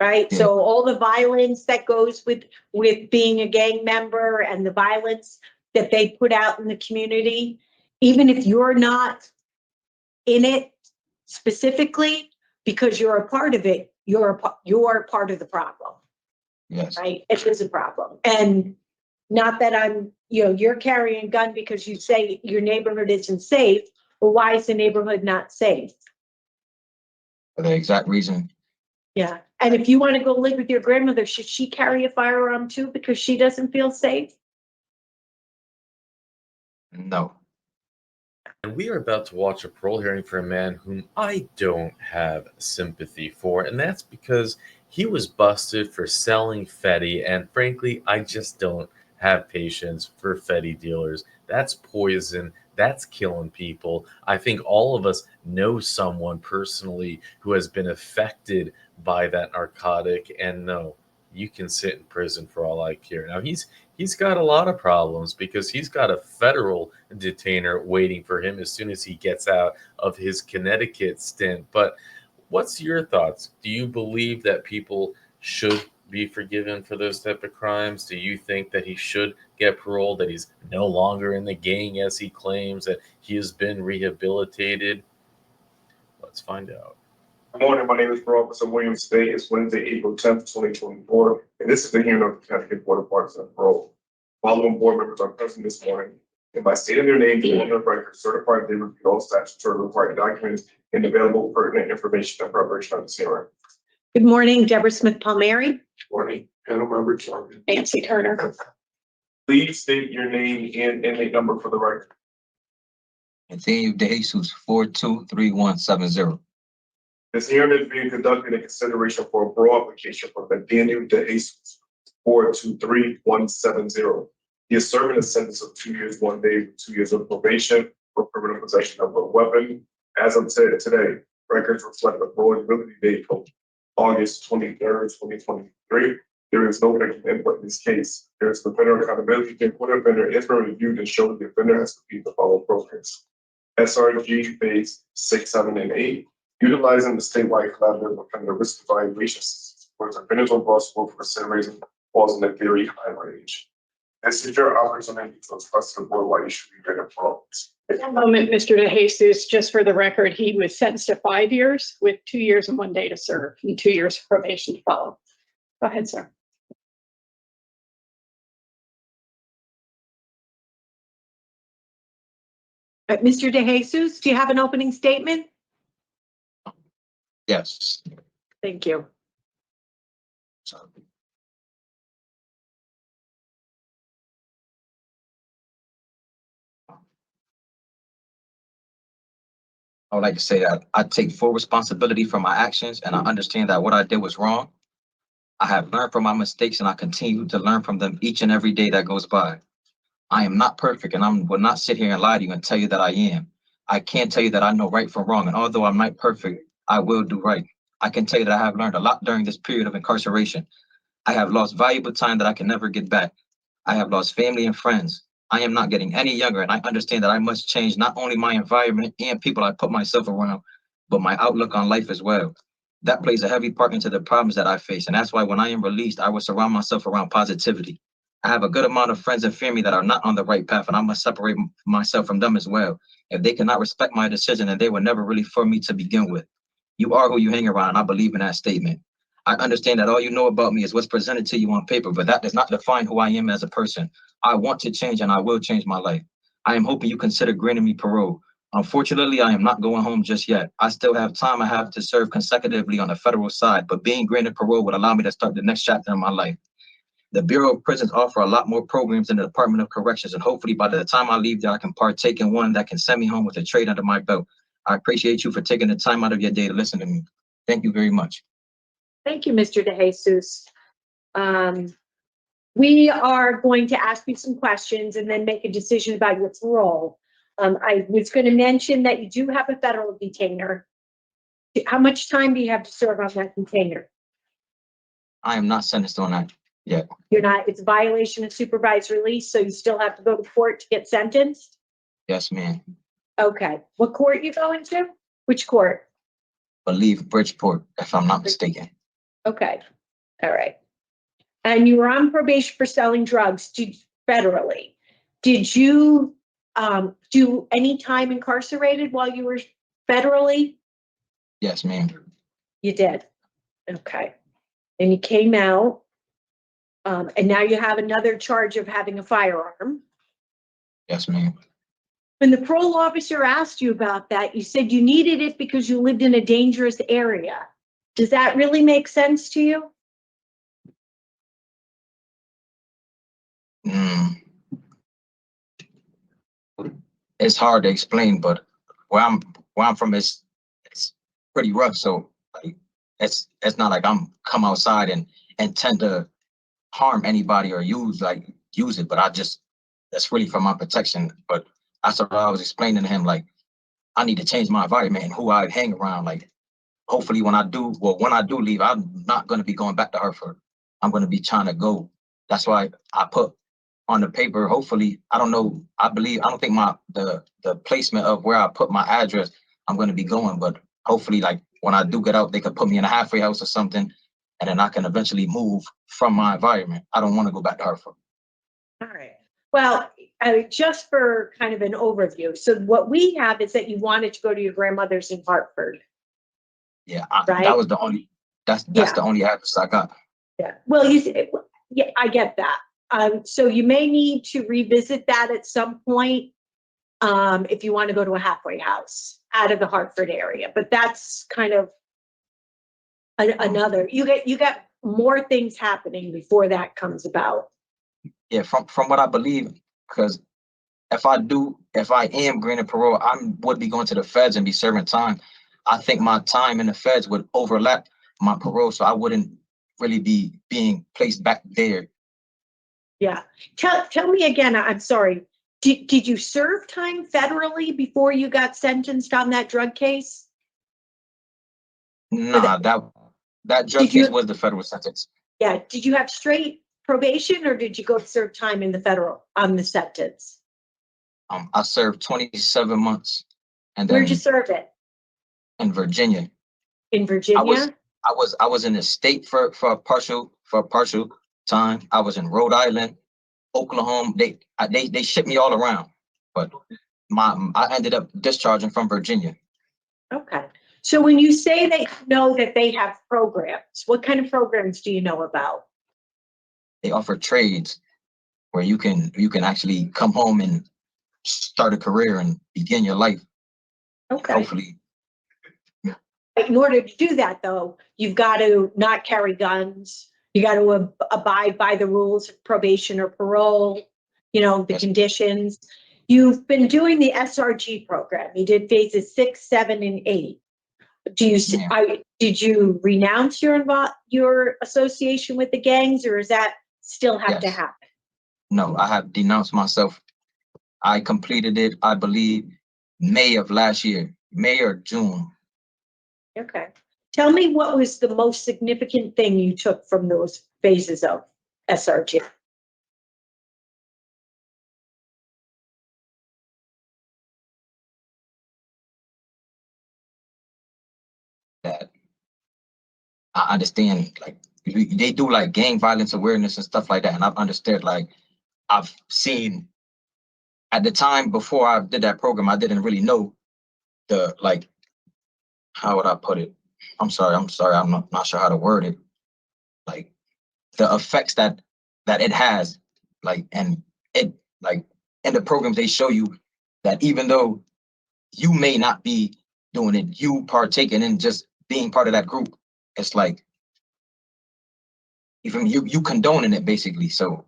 right? Yeah. So all the violence that goes with being a gang member and the violence that they put out in the community, even if you're not in it specifically, because you're a part of it, you're part of the problem. Yes. Right? It is a problem. And not that I'm, you're carrying a gun because you say your neighborhood isn't safe. Well, why is the neighborhood not safe? For the exact reason. Yeah. And if you want to go live with your grandmother, should she carry a firearm too because she doesn't feel safe? No. And we are about to watch a parole hearing for a man whom I don't have sympathy for, and that's because he was busted for selling Fetty, and frankly, I just don't have patience for Fetty dealers. That's poison. That's killing people. I think all of us know someone personally who has been affected by that narcotic, and no, you can sit in prison for all I care. Now, he's got a lot of problems because he's got a federal detainer waiting for him as soon as he gets out of his Connecticut stint. But what's your thoughts? Do you believe that people should be forgiven for those type of crimes? Do you think that he should get parole, that he's no longer in the gang as he claims, that he has been rehabilitated? Let's find out. Good morning. My name is Robertson Williams. Today is Wednesday, April 10th, 2024, and this is the hearing of the Connecticut Board of Pardons and Parole. Following board members are present this morning, and by stating their names on the record, certified they reviewed all statutory required documents and available pertinent information in preparation of this hearing. Good morning, Deborah Smith Palmieri. Morning, panel member Charlie. Nancy Turner. Please state your name and inmate number for the record. Nathaniel De Jesus, 423170. This hearing is being conducted in consideration for a parole application for Mandoo De Jesus, 423170. He is serving a sentence of 2 years, 1 day, 2 years of probation for criminal possession of a weapon. As of today, records reflect the parole date of August 23rd, 2023. There is no negative input in this case. There is offender accountability. The offender is reviewed and showed the offender has completed the following programs. SRG phase 6, 7, and 8. Utilizing the statewide collaborative offender risk evaluation system towards offenders responsible for consideration falls in the very high range. This is your opportunity to express to the board why you should be granted parole. One moment, Mr. De Jesus, just for the record, he was sentenced to 5 years with 2 years and 1 day to serve and 2 years of probation to follow. Go ahead, sir. Mr. De Jesus, do you have an opening statement? Yes. Thank you. I would like to say that I take full responsibility for my actions, and I understand that what I did was wrong. I have learned from my mistakes, and I continue to learn from them each and every day that goes by. I am not perfect, and I will not sit here and lie to you and tell you that I am. I can tell you that I know right from wrong, and although I'm not perfect, I will do right. I can tell you that I have learned a lot during this period of incarceration. I have lost valuable time that I can never get back. I have lost family and friends. I am not getting any younger, and I understand that I must change not only my environment and people I put myself around, but my outlook on life as well. That plays a heavy part into the problems that I face, and that's why when I am released, I will surround myself around positivity. I have a good amount of friends and family that are not on the right path, and I must separate myself from them as well. If they cannot respect my decision, then they were never really for me to begin with. You are who you hang around, and I believe in that statement. I understand that all you know about me is what's presented to you on paper, but that does not define who I am as a person. I want to change, and I will change my life. I am hoping you consider granting me parole. Unfortunately, I am not going home just yet. I still have time I have to serve consecutively on the federal side, but being granted parole would allow me to start the next chapter in my life. The Bureau of Prisons offer a lot more programs than the Department of Corrections, and hopefully by the time I leave there, I can partake in one that can send me home with a trade under my belt. I appreciate you for taking the time out of your day to listen to me. Thank you very much. Thank you, Mr. De Jesus. We are going to ask you some questions and then make a decision about your parole. I was going to mention that you do have a federal detainer. How much time do you have to serve on that detainer? I am not sentenced on that yet. You're not, it's a violation of supervised release, so you still have to go to court to get sentenced? Yes, ma'am. Okay. What court you going to? Which court? Believe Bridgeport, if I'm not mistaken. Okay, all right. And you were on probation for selling drugs federally. Did you do any time incarcerated while you were federally? Yes, ma'am. You did. Okay. And you came out. And now you have another charge of having a firearm. Yes, ma'am. When the parole officer asked you about that, you said you needed it because you lived in a dangerous area. Does that really make sense to you? Mm. It's hard to explain, but where I'm from it's pretty rough. So like it's not like I'm come outside and intend to harm anybody or use it, but that's really for my protection. But that's what I was explaining to him, like I need to change my environment and who I hang around. Like hopefully when I do leave, I'm not gonna be going back to Hartford. I'm gonna be trying to go. That's why I put on the paper, hopefully, I don't know, I don't think the placement of where I put my address, I'm gonna be going, but hopefully like when I do get out, they could put me in a halfway house or something, and then I can eventually move from my environment. I don't want to go back to Hartford. All right. Well, just for kind of an overview. So what we have is that you wanted to go to your grandmother's in Hartford. Yeah, Right? that was the only, that's Yeah. the only address I got. Yeah. Well, yeah, I get that. So you may need to revisit that at some point, if you want to go to a halfway house out of the Hartford area. But that's kind of another. You got more things happening before that comes about. Yeah, from what I believe, because if I am granted parole, I would be going to the feds and be serving time. I think my time in the feds would overlap my parole, so I wouldn't really be being placed back there. Yeah. Tell me again, I'm sorry. Did you serve time federally before you got sentenced on that drug case? Nah, that drug Did you- case was the federal sentence. Yeah. Did you have straight probation or did you go serve time in the federal on the sentence? I served 27 months, and Where'd then you serve it? in Virginia, In Virginia? I was in the state for a partial time. I was in Rhode Island, Oklahoma. They shipped me all around, but I ended up discharging from Virginia. Okay. So when you say that you know that they have programs, what kind of programs do you know about? They offer trades where you can actually come home and start a career and begin your life. Okay. Hopefully, In order to do that, though, you've got to not carry guns. You got to abide by the rules of probation or parole, the Yes. conditions. You've been doing the SRG program. You did phases 6, 7, and 8. Did you renounce your association with the gangs, or does that still have to Yes. happen? No, I have denounced myself. I completed it, I believe, May of last year, May or June. Okay. Tell me what was the most significant thing you took from those phases of SRG? That I understand, like they do like gang violence awareness and stuff like that, and I've understood, like I've seen at the time before I did that program, I didn't really know the like how would I put it? I'm sorry, I'm not sure how to word it. Like the effects that it has, like and it like in the programs they show you that even though you may not be doing it, you partaking in just being part of that group. It's like even you condoning it basically. So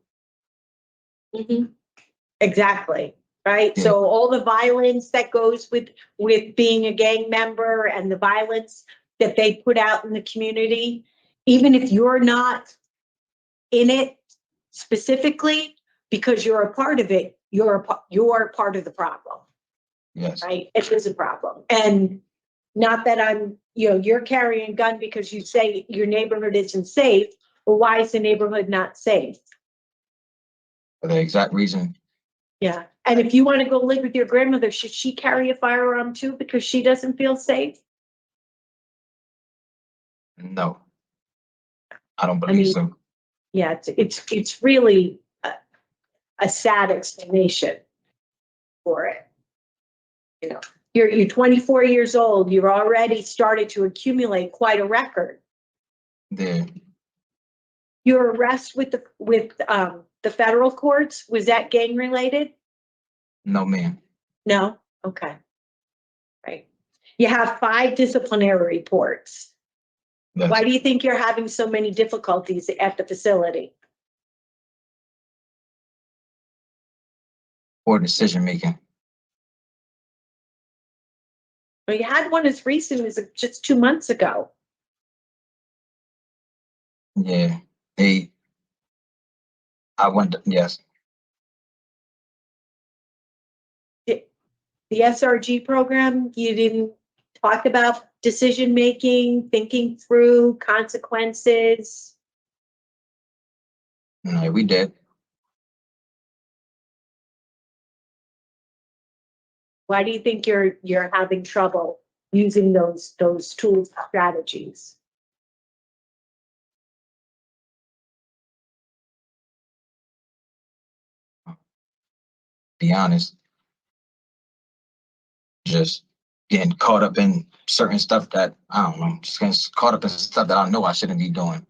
Mhm. Exactly. Right. Yeah. So all the violence that goes with being a gang member and the violence that they put out in the community, even if you're not in it specifically, because you're a part of it, you're part of the problem. yes, Right? It is a problem. And not that you're carrying a gun because you say your neighborhood isn't safe. Well, why is the neighborhood not safe? for the exact reason. Yeah. And if you want to go live with your grandmother, should she carry a firearm too because she doesn't feel safe? No. I don't I believe mean, so. yeah, it's really a sad explanation for it. You know, you're 24 years old. You've already started to accumulate quite a record. Yeah. Your arrest with the federal courts, was that gang related? No, ma'am. No? Okay. Right. You have 5 disciplinary reports. Yes. Why do you think you're having so many difficulties at the facility? Poor decision making. Well, you had one as recent as just 2 months ago. Yeah. Yes. The SRG program, you didn't talk about decision making, thinking through consequences. No, we did. Why do you think you're having trouble using those tools, strategies? Be honest. Just getting caught up in certain stuff that I don't know. Just getting caught up in stuff that I know I shouldn't be doing.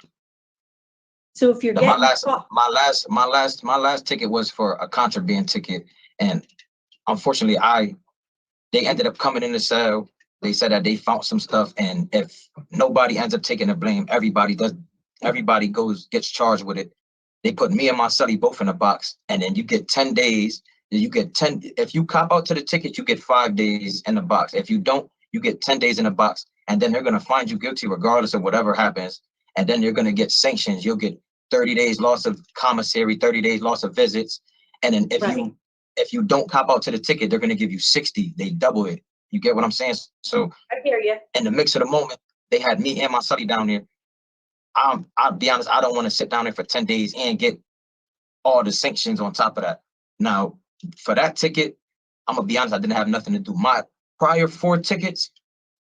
So if you're My getting last, caught, my last ticket was for a contraband ticket, and unfortunately, they ended up coming in the cell. They said that they found some stuff, and if nobody ends up taking the blame, everybody does. Everybody gets charged with it. They put me and my cellie both in a box, and then you get 10 days. You get 10. If you cop out to the ticket, you get 5 days in the box. If you don't, you get 10 days in the box, and then they're gonna find you guilty regardless of whatever happens. And then you're gonna get sanctions. You'll get 30 days loss of commissary, 30 days loss of visits, and then Right. if you don't cop out to the ticket, they're gonna give you 60. They double it. You get what I'm saying? So I hear you. in the mix of the moment, they had me and my sonny down there. I'll be honest, I don't want to sit down there for 10 days and get all the sanctions on top of that. Now, for that ticket, I'm gonna be honest, I didn't have nothing to do. My prior 4 tickets,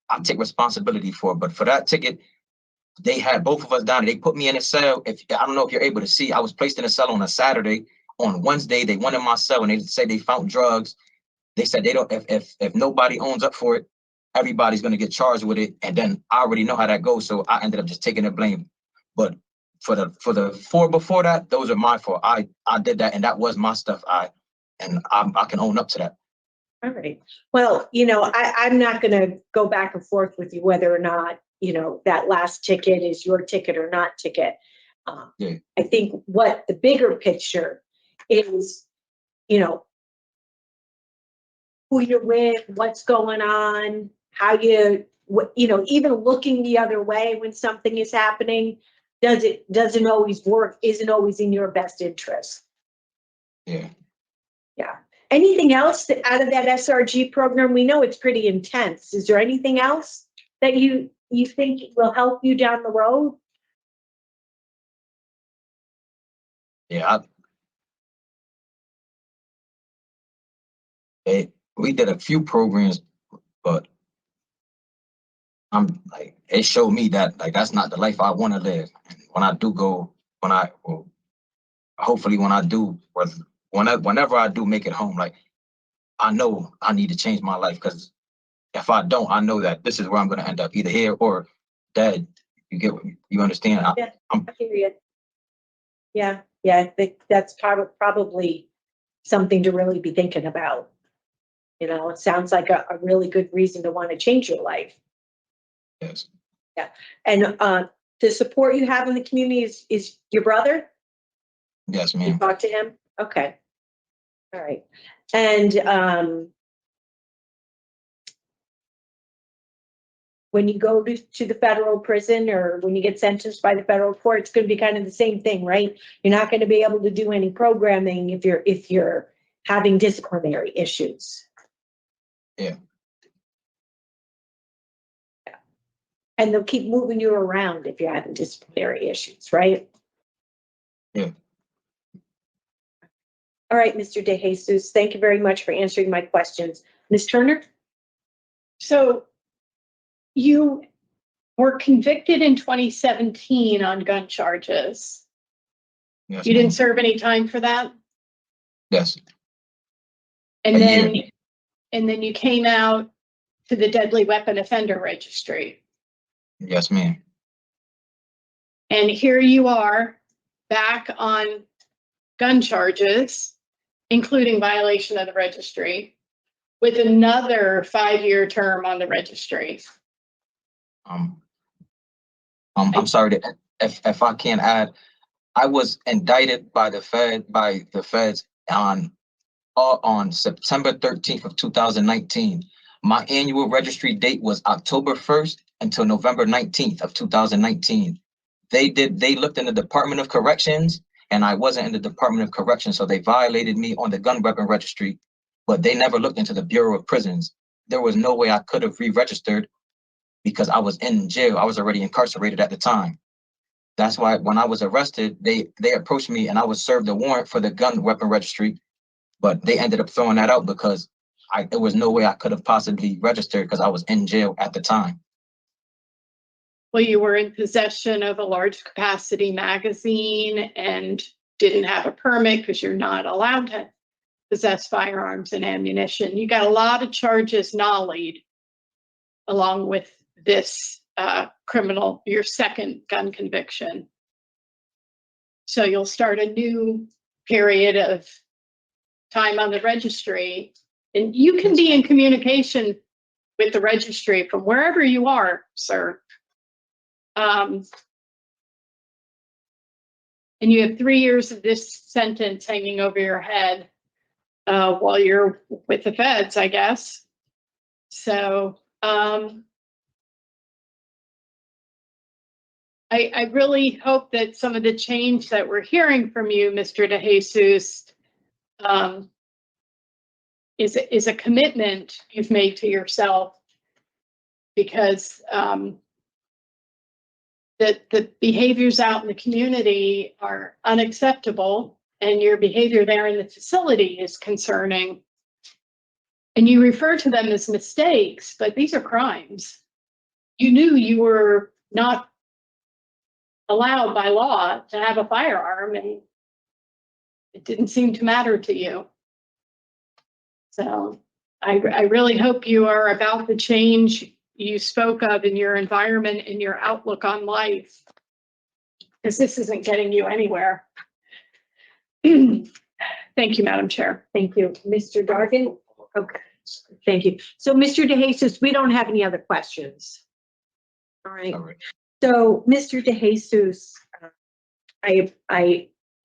I take responsibility for, but for that ticket, they had both of us down there. They put me in a cell. If I don't know if you're able to see, I was placed in a cell on a Saturday. On Wednesday, they went in my cell and they said they found drugs. They said they don't, if nobody owns up for it, everybody's gonna get charged with it. And then I already know how that goes. So I ended up just taking the blame. But for the 4 before that, those are my fault. I did that and that was my stuff. I can own up to that. All right. Well, I'm not going to go back and forth with you whether or not, that last ticket is your ticket or not ticket. Yeah. I think what the bigger picture is, who you're with, what's going on, how even looking the other way when something is happening, doesn't always work, isn't always in your best interest. Yeah. Yeah. Anything else out of that SRG program? We know it's pretty intense. Is there anything else that you think will help you down the road? Yeah. We did a few programs, but I'm like, it showed me that like that's not the life I want to live. And when I do go, hopefully when I do, whenever I do make it home, like I know I need to change my life because if I don't, I know that this is where I'm going to end up, either here or dead. You understand? Yeah, I hear you. Yeah, I think that's probably something to really be thinking about. It sounds like a really good reason to want to change your life. Yes. Yeah, and the support you have in the community is your brother? Yes, You ma'am. talk to him? Okay. All right. And when you go to the federal prison or when you get sentenced by the federal court, it's going to be kind of the same thing, right? You're not going to be able to do any programming if you're having disciplinary issues. Yeah. And they'll keep moving you around if you're having disciplinary issues, right? Yeah. All right, Mr. De Jesus, thank you very much for answering my questions. Ms. Turner? So you were convicted in 2017 on gun charges. Yes, You ma'am. didn't serve any time for that? Yes. And A then, year. and then you came out to the deadly weapon offender registry. Yes, ma'am. And here you are back on gun charges, including violation of the registry, with another 5-year term on the registry. I'm sorry to, if I can add, I was indicted by the feds on September 13th of 2019. My annual registry date was October 1st until November 19th of 2019. They looked in the Department of Corrections, and I wasn't in the Department of Corrections, so they violated me on the gun weapon registry, but they never looked into the Bureau of Prisons. There was no way I could have re-registered because I was in jail. I was already incarcerated at the time. That's why when I was arrested, they approached me and I was served a warrant for the gun weapon registry, but they ended up throwing that out because there was no way I could have possibly registered because I was in jail at the time. Well, you were in possession of a large capacity magazine and didn't have a permit because you're not allowed to possess firearms and ammunition. You got a lot of charges nollied along with this criminal, your second gun conviction. So you'll start a new period of time on the registry, and you can be in communication with the registry from wherever you are, sir. And you have 3 years of this sentence hanging over your head while you're with the feds, I guess. So I really hope that some of the change that we're hearing from you, Mr. DeJesus, is a commitment you've made to yourself, because the behaviors out in the community are unacceptable, and your behavior there in the facility is concerning. And you refer to them as mistakes, but these are crimes. You knew you were not allowed by law to have a firearm, and it didn't seem to matter to you. So I really hope you are about the change you spoke of in your environment and your outlook on life, because this isn't getting you anywhere. Thank you, Madam Chair. Thank you. Mr. Dargan? Okay, thank you. So, Mr. DeJesus, we don't have any other questions. All right. All right. So, Mr. DeJesus,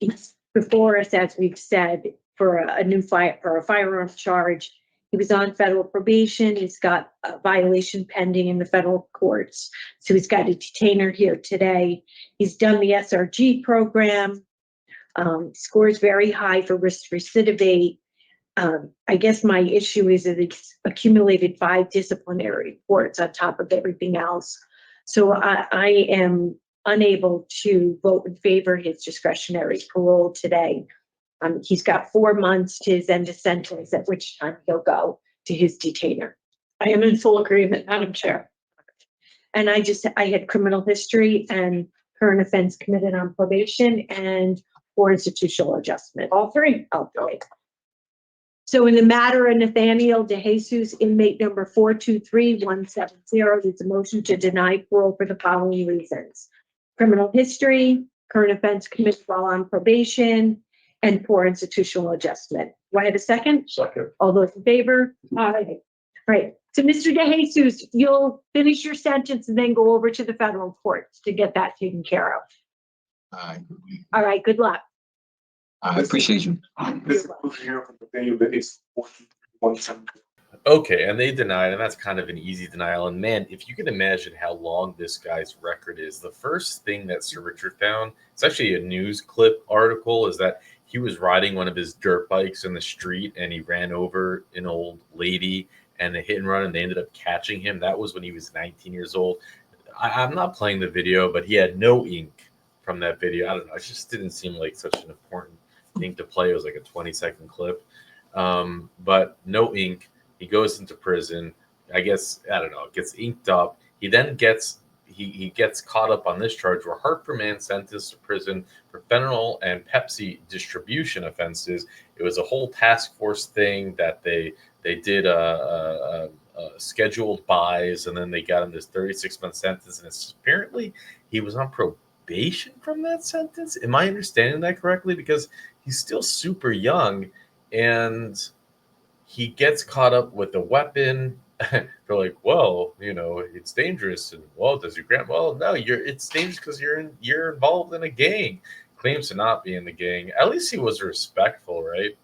he's before us, as we've said, for a firearms charge. He was on federal probation. He's got a violation pending in the federal courts. So he's got a detainer here today. He's done the SRG program. Scores very high for risk recidivate. I guess my issue is that it's accumulated 5 disciplinary reports on top of everything else. So I am unable to vote in favor of his discretionary parole today. He's got 4 months to his end of sentence, at which time he'll go to his detainer. I am in full agreement, Madam Chair. And I had criminal history and current offense committed on probation and for institutional adjustment. All three. All three. So in the matter of Nathaniel DeJesus, inmate number 423-170, there's a motion to deny parole for the following reasons: criminal history, current offense committed while on probation, and poor institutional adjustment. Do I have a second? Second. All those in favor? Aye. Right. So Mr. DeJesus, you'll finish your sentence and then go over to the federal courts to get that taken care of. All right. Good luck. I appreciate you. This is here from Nathaniel DeJesus, 423-170. Okay, and they denied, and that's kind of an easy denial. And man, if you can imagine how long this guy's record is, the first thing that Sir Richard found, it's actually a news clip article, is that he was riding one of his dirt bikes in the street and he ran over an old lady and a hit and run, and they ended up catching him. That was when he was 19 years old. I'm not playing the video, but he had no ink from that video. I don't know. It just didn't seem like such an important thing to play. It was like a 20-second clip. But no ink. He goes into prison. I guess, I don't know, gets inked up. He then he gets caught up on this charge. Where Hartford man sentenced to prison for fentanyl and Pepsi distribution offenses. It was a whole task force thing that they did a scheduled buys, and then they got him this 36-month sentence. And apparently he was on probation from that sentence. Am I understanding that correctly? Because he's still super young, and he gets caught up with a weapon. They're like, well, it's dangerous, and well, does your grant? Well, no, it's dangerous because you're involved in a gang. Claims to not be in the gang. At least he was respectful, right?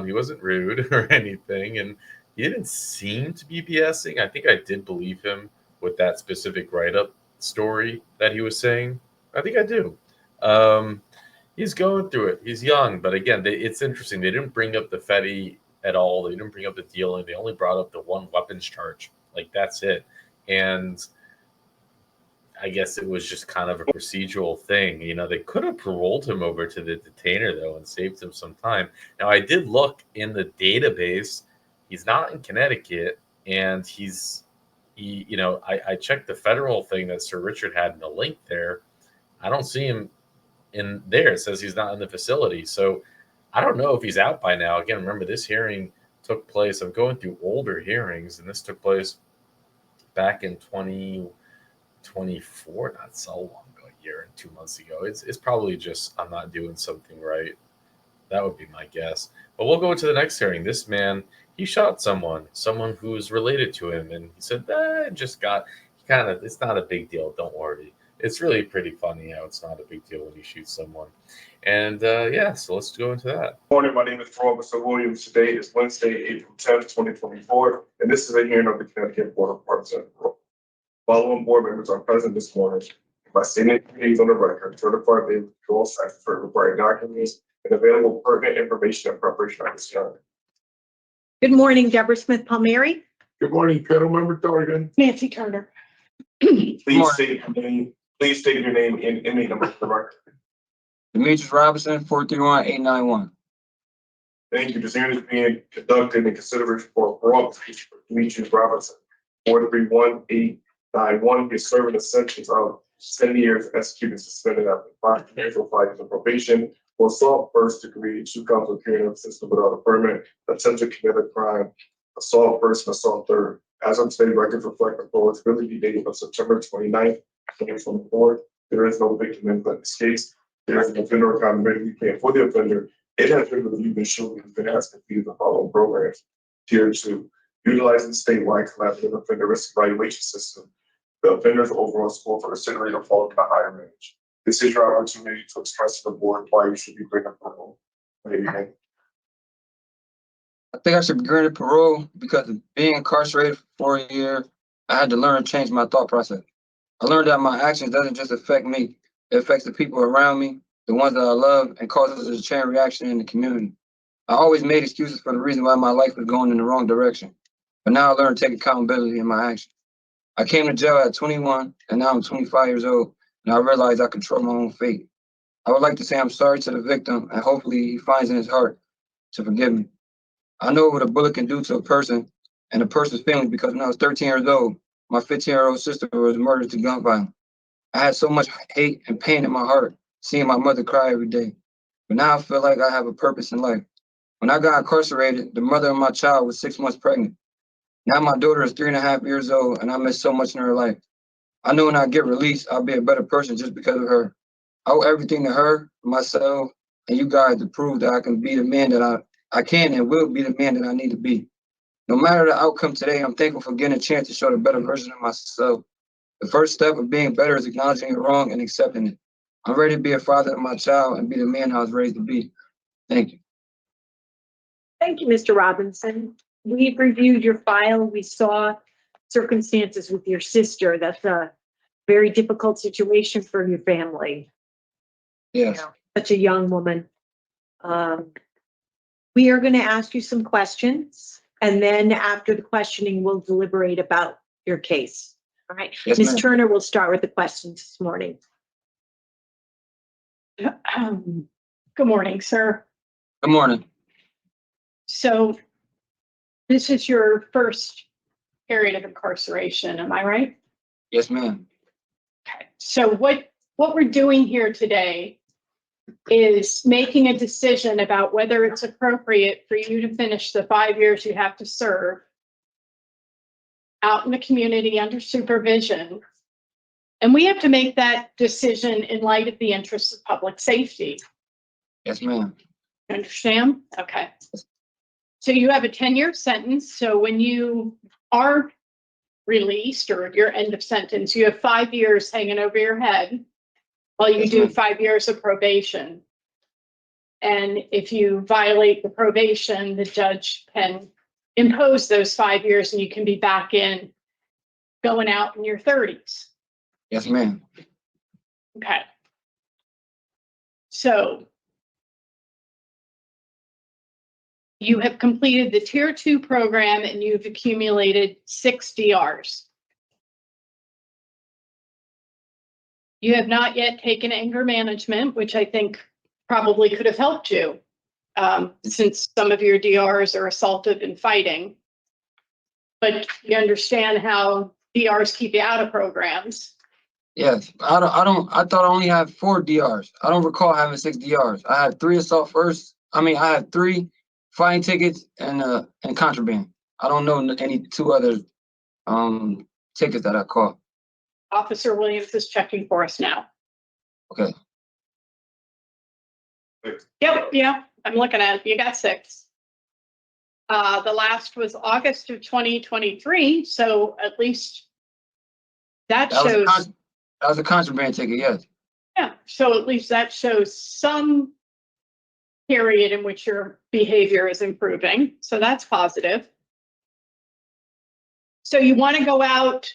He wasn't rude or anything, and he didn't seem to be BSing. I think I did believe him with that specific write-up story that he was saying. I think I do. He's going through it. He's young, but again, it's interesting. They didn't bring up the Fetty at all. They didn't bring up the dealing. They only brought up the one weapons charge. Like, that's it. And I guess it was just kind of a procedural thing. They could have paroled him over to the detainer, though, and saved him some time. Now, I did look in the database. He's not in Connecticut, and I checked the federal thing that Sir Richard had in the link there. I don't see him in there. It says he's not in the facility. So I don't know if he's out by now. Again, remember, this hearing took place. I'm going through older hearings, and this took place back in 2024, not so long ago, a year and 2 months ago. It's probably just I'm not doing something right. That would be my guess. But we'll go to the next hearing. This man, he shot someone who's related to him, and he said it's not a big deal. Don't worry. It's really pretty funny how it's not a big deal when you shoot someone. And so let's go into that. Good morning, my name is Robertson Williams. Today is Wednesday, April 10th, 2024, and this is a hearing of the Connecticut Board of Pardons and Parole. Following board members are present this morning. By stating their names on the record, certified they withdraw statutory required documents and available pertinent information in preparation of this hearing. Good morning, Deborah Smith Palmieri. Good morning, panel member Dorgan. Nancy Turner. Please state your name and inmate number for the record. Demetrius Robinson, 431-891. Thank you. This hearing is being conducted in consideration for parole application for Demetrius Robinson, 431-891. He's serving a sentence of 10 years executed suspended after 5 years or 5 years of probation for assault first degree, 2 counts of carrying a system without a permit, attempt to commit a crime, assault first and assault third. As of today, records reflect the eligibility date of September 29th, 2024. There is no victim in this case. There is an offender accountability plan for the offender. It has been reviewed and shown the offender has completed the following programs. Tier 2, utilizing statewide collaborative offender risk evaluation system. The offender's overall score for considering a fall in the higher range. This is your opportunity to express to the board why you should be granted parole. I think I should be granted parole because of being incarcerated for 4 years. I had to learn and change my thought process. I learned that my actions doesn't just affect me. It affects the people around me, the ones that I love, and causes a chain reaction in the community. I always made excuses for the reason why my life was going in the wrong direction. But now I learned to take accountability in my actions. I came to jail at 21, and now I'm 25 years old, and I realized I control my own fate. I would like to say I'm sorry to the victim, and hopefully he finds in his heart to forgive me. I know what a bullet can do to a person and a person's feelings because when I was 13 years old, my 15-year-old sister was murdered to gun violence. I had so much hate and pain in my heart seeing my mother cry every day. But now I feel like I have a purpose in life. When I got incarcerated, the mother of my child was 6 months pregnant. Now my daughter is 3.5 years old, and I miss so much in her life. I know when I get released, I'll be a better person just because of her. I owe everything to her, myself, and you guys to prove that I can be the man that I can and will be the man that I need to be. No matter the outcome today, I'm thankful for getting a chance to show the better version of myself. The first step of being better is acknowledging it wrong and accepting it. I'm ready to be a father to my child and be the man I was raised to be. Thank you. Thank you, Mr. Robinson. We've reviewed your file. We saw circumstances with your sister. That's a very difficult situation for your family. Yes. Such a young woman. We are going to ask you some questions, and then after the questioning, we'll deliberate about your case. All right. Yes, Ms. ma'am. Turner will start with the questions this morning. Good morning, sir. Good morning. So this is your first period of incarceration, am I right? Yes, ma'am. So what we're doing here today is making a decision about whether it's appropriate for you to finish the 5 years you have to serve out in the community under supervision. And we have to make that decision in light of the interests of public safety. Yes, ma'am. You understand? Okay. So you have a 10-year sentence. So when you are released or your end of sentence, you have 5 years hanging over your head while you Yes, do ma'am. 5 years of probation. And if you violate the probation, the judge can impose those 5 years and you can be back in going out in your 30s. Yes, ma'am. Okay. So you have completed the Tier 2 program and you've accumulated 6 DRs. You have not yet taken anger management, which I think probably could have helped you, since some of your DRs are assaultive and fighting. But you understand how DRs keep you out of programs. Yes. I thought I only had 4 DRs. I don't recall having 6 DRs. I had 3 assault first. I had 3 fine tickets and contraband. I don't know any 2 other tickets that I caught. Officer Williams is checking for us now. Okay. Yep, yeah, I'm looking at it. You got 6. The last was August of 2023, so at least that That was shows. that was a contraband ticket, yes. Yeah, so at least that shows some period in which your behavior is improving. So that's positive. So you want to go out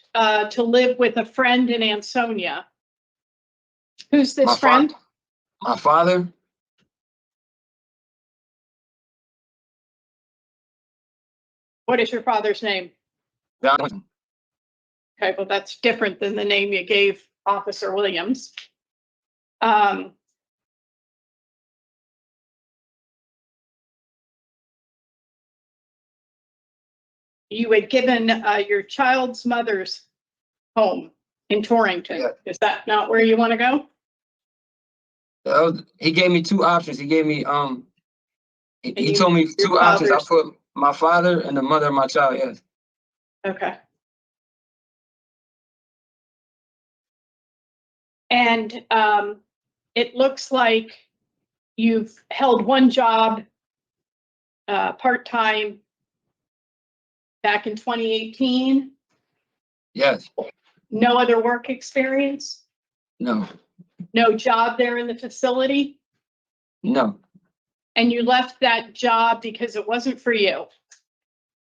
to live with a friend in Ansonia. Who's this friend? My father. What is your father's name? John. Okay, well, that's different than the name you gave Officer Williams. You had given your child's mother's home in Torrington. Yeah. Is that not where you want to go? He gave me 2 options. He gave me he you- told me your 2 options. I father's- put my father and the mother of my child, yes. Okay. And it looks like you've held one job part-time back in 2018. Yes. No other work experience? No. No job there in the facility? No. And you left that job because it wasn't for you?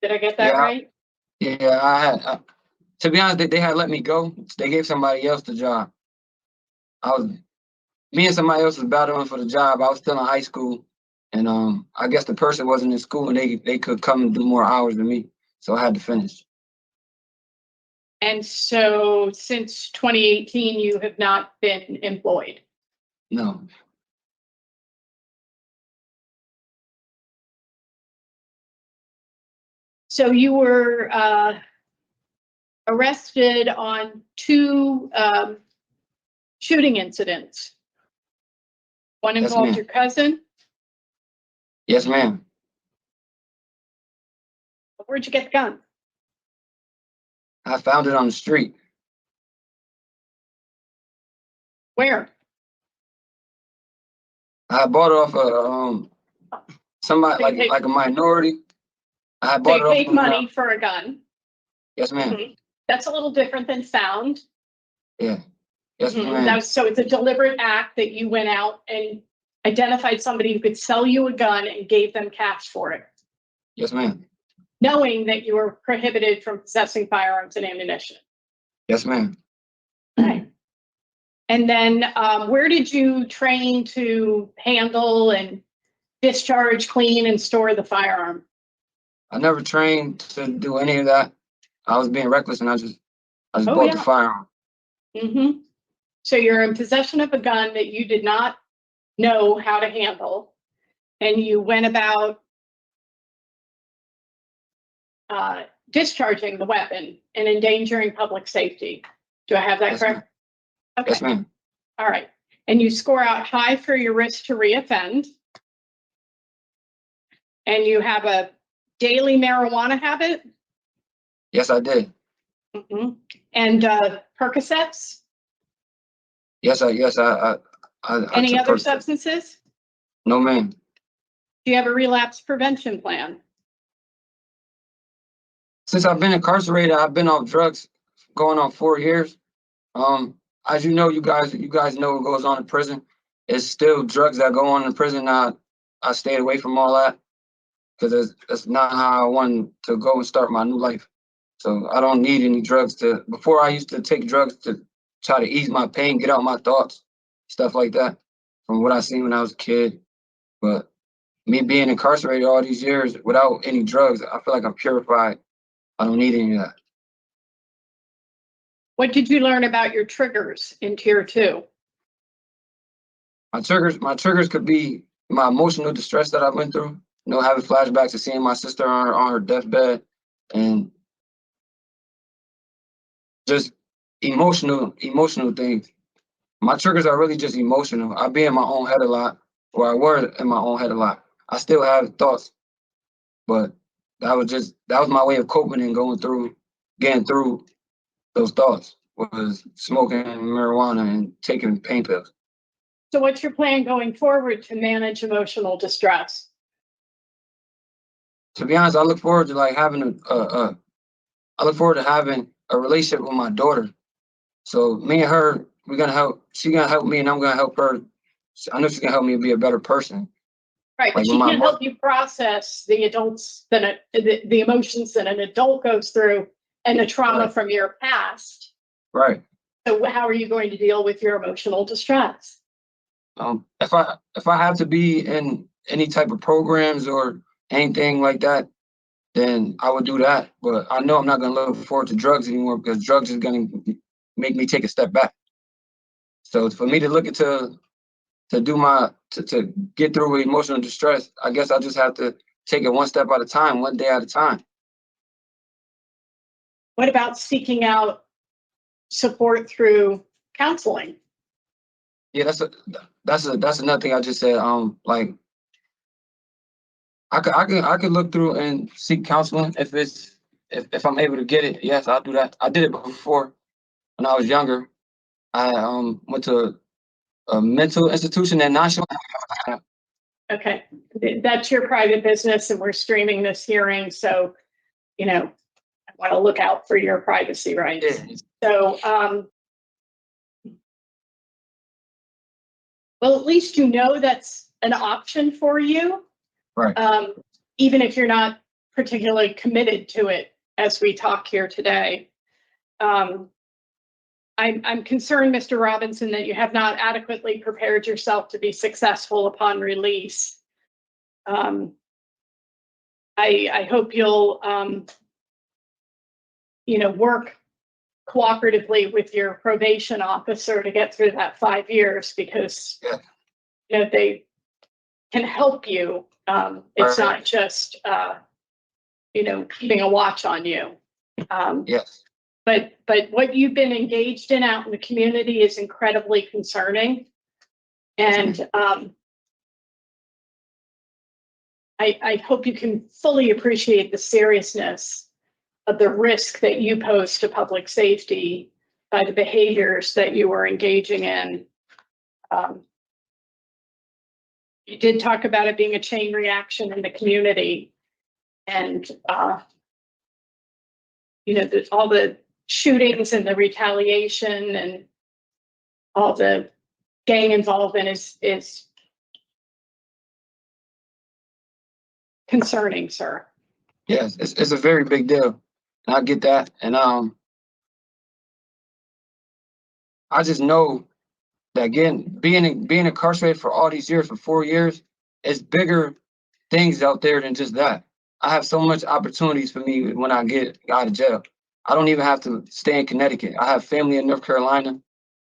Did I get that Yeah. right? Yeah, I had to be honest, they had let me go. They gave somebody else the job. Me and somebody else was battling for the job. I was still in high school, and I guess the person wasn't in school, and they could come and do more hours than me, so I had to finish. And so since 2018, you have not been employed? No. So you were arrested on 2 shooting incidents. One Yes, involved ma'am. your cousin. Yes, ma'am. Where'd you get the gun? I found it on the street. Where? I bought it off somebody So you paid- like a minority. I So bought you it off paid of money for a gun. Yes, ma'am. Mhm. That's a little different than found. Yeah. Yes, Mhm. ma'am. So it's a deliberate act that you went out and identified somebody who could sell you a gun and gave them cash for it, Yes, ma'am. knowing that you were prohibited from possessing firearms and ammunition. Yes, ma'am. Right. And then where did you train to handle and discharge, clean, and store the firearm? I never trained to do any of that. I was being reckless, and I just Oh, bought the yeah. firearm. Mm-hmm. So you're in possession of a gun that you did not know how to handle, and you went about discharging the weapon and endangering public safety. Do I have that Yes, ma'am. correct? Yes, Okay, ma'am. all right. And you score out high for your risk to reoffend. And you have a daily marijuana habit? Yes, I did. Mhm. And Percocets? Yes, I Any took other Percocet. substances? No, ma'am. Do you have a relapse prevention plan? Since I've been incarcerated, I've been off drugs going on 4 years. As you know, you guys know what goes on in prison. It's still drugs that go on in prison. I stayed away from all that because it's not how I wanted to go and start my new life. So I don't need any drugs to. Before I used to take drugs to try to ease my pain, get out my thoughts, stuff like that, from what I seen when I was a kid. But me being incarcerated all these years without any drugs, I feel like I'm purified. I don't need any of that. What did you learn about your triggers in tier 2? My triggers could be my emotional distress that I went through. You know, having flashbacks of seeing my sister on her deathbed, and just emotional things. My triggers are really just emotional. I be in my own head a lot, or I were in my own head a lot. I still have thoughts, but that was my way of coping and getting through those thoughts, was smoking marijuana and taking pain pills. So what's your plan going forward to manage emotional distress? To be honest, I look forward to like having I look forward to having a relationship with my daughter. So me and her, we're gonna help. She's gonna help me, and I'm gonna help her. I know she's gonna help me be a better person. Right, but Like she with my can't help you process the the emotions that an adult goes through and the trauma Right. from your past. Right. So how are you going to deal with your emotional distress? If I have to be in any type of programs or anything like that, then I would do that. But I know I'm not gonna look forward to drugs anymore because drugs is gonna make me take a step back. So for me to look into to get through emotional distress, I guess I just have to take it one step at a time, one day at a time. What about seeking out support through counseling? Yeah, that's another thing I just said. Like I could look through and seek counseling if I'm able to get it. Yes, I'll do that. I did it before when I was younger. I went to a mental institution in Nashville. Okay, that's your private business and we're streaming this hearing, so, you know, I want to look out for your privacy rights. Yeah, So, well, at least you know that's an option for you. right. Even if you're not particularly committed to it as we talk here today. I'm concerned, Mr. Robinson, that you have not adequately prepared yourself to be successful upon release. I hope you'll, work cooperatively with your probation officer to get through that 5 years because, Yeah. they can help you. It's Right. not just, keeping a watch on you. Yes. But what you've been engaged in out in the community is incredibly concerning. And I hope you can fully appreciate the seriousness of the risk that you pose to public safety by the behaviors that you are engaging in. You did talk about it being a chain reaction in the community. And, all the shootings and the retaliation and all the gang involvement is concerning, sir. Yes, it's a very big deal. And I get that. And I just know that again, being incarcerated for all these years, for 4 years, it's bigger things out there than just that. I have so much opportunities for me when I get out of jail. I don't even have to stay in Connecticut. I have family in North Carolina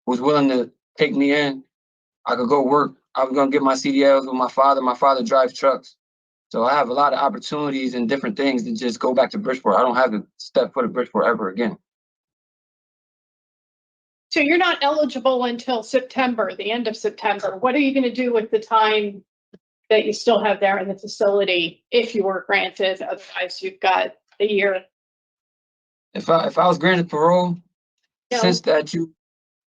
who's willing to take me in. I could go work. I was gonna get my CDLs with my father. My father drives trucks. So I have a lot of opportunities and different things to just go back to Bridgeport. I don't have to step foot in Bridgeport ever again. So you're not eligible until September, the end of September. What are you going to do with the time that you still have there in the facility if you were granted? Otherwise, you've got a year. If I was granted parole, No. since that you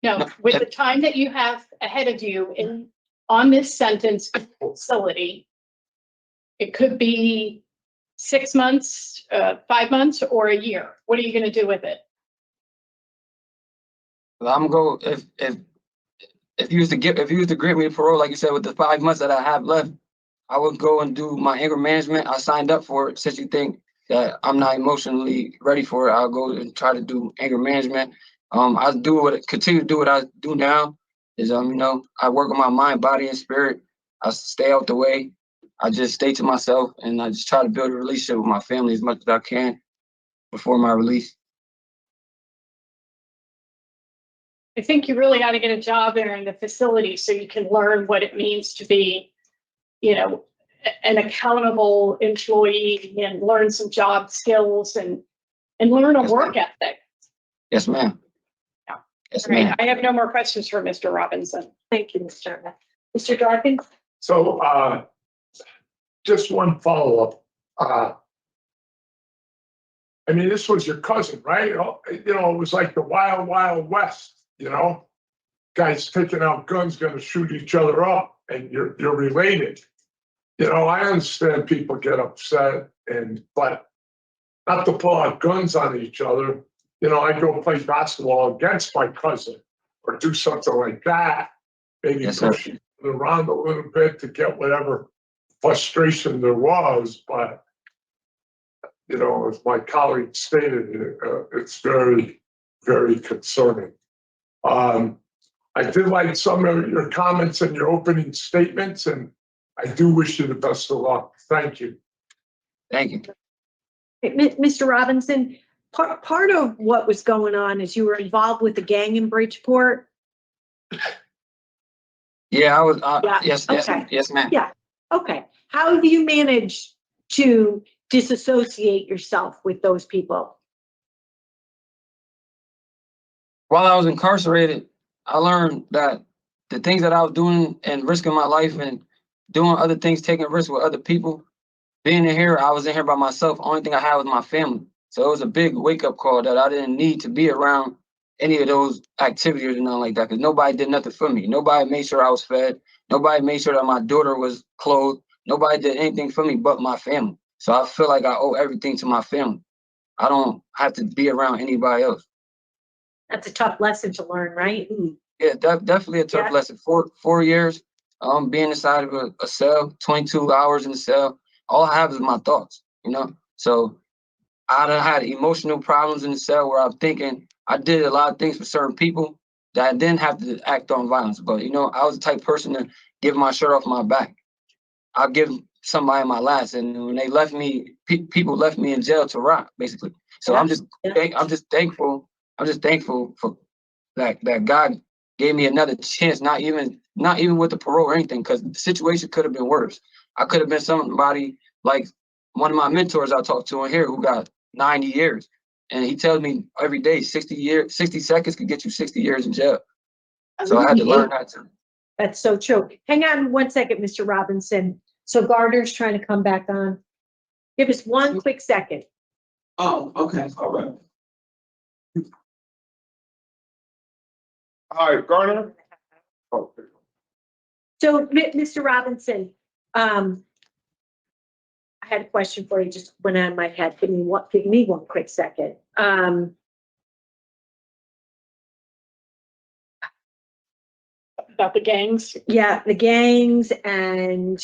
No, with the time that you have ahead of you on this sentence facility, it could be 6 months, 5 months, or a year. What are you going to do with it? I'm go if you was to grant me parole, like you said, with the 5 months that I have left, I would go and do my anger management. I signed up for it. Since you think that I'm not emotionally ready for it, I'll go and try to do anger management. I continue to do what I do now is I work on my mind, body, and spirit. I stay out the way. I just stay to myself, and I just try to build a relationship with my family as much as I can before my release. I think you really ought to get a job there in the facility so you can learn what it means to be, an accountable employee and learn some job skills and learn a Yes, work ma'am. ethic. Yes, ma'am. Yeah. Yes, All right, ma'am. I have no more questions for Mr. Robinson. Thank you, Ms. Turner. Mr. Dawkins? So, just one follow-up. I mean, this was your cousin, right? It was like the wild, wild west, guys taking out guns, gonna shoot each other up, and you're related. I understand people get upset, but not to pull out guns on each other. I go play basketball against my cousin or do something like that. Maybe Yes, sir. push each other around a little bit to get whatever frustration there was, but as my colleague stated, it's very, very concerning. I did like some of your comments and your opening statements, and I do wish you the best of luck. Thank you. Thank you. Mr. Robinson, part of what was going on is you were involved with the gang in Bridgeport. Yeah, I was. Yeah, Yes, okay. yes, ma'am. Yeah. Okay. How have you managed to disassociate yourself with those people? While I was incarcerated, I learned that the things that I was doing and risking my life and doing other things, taking risks with other people, being in here, I was in here by myself. Only thing I had was my family. So it was a big wake up call that I didn't need to be around any of those activities or nothing like that, because nobody did nothing for me. Nobody made sure I was fed. Nobody made sure that my daughter was clothed. Nobody did anything for me but my family. So I feel like I owe everything to my family. I don't have to be around anybody else. That's a tough lesson to learn, right? Yeah, definitely a tough Yeah. lesson. 4 years, being inside of a cell, 22 hours in the cell. All I have is my thoughts, So I done had emotional problems in the cell where I'm thinking I did a lot of things for certain people that I didn't have to act on violence. But I was the type of person to give my shirt off my back. I'll give somebody my last, and when they left me, people left me in jail to rot, basically. So Yeah. I'm just thankful. I'm just thankful for that God gave me another chance, not even with the parole or anything, because the situation could have been worse. I could have been somebody like one of my mentors I talked to in here who got 90 years. And he tells me every day 60 seconds could get you 60 years in jail. So I had to learn that too. That's so true. Hang on 1 second, Mr. Robinson. So Gardner's trying to come back on. Give us 1 quick second. Oh, okay, all right. Hi, Garner. Okay. So, Mr. Robinson, I had a question for you, just went on my head. Give me 1 quick second. About the gangs. Yeah, the gangs and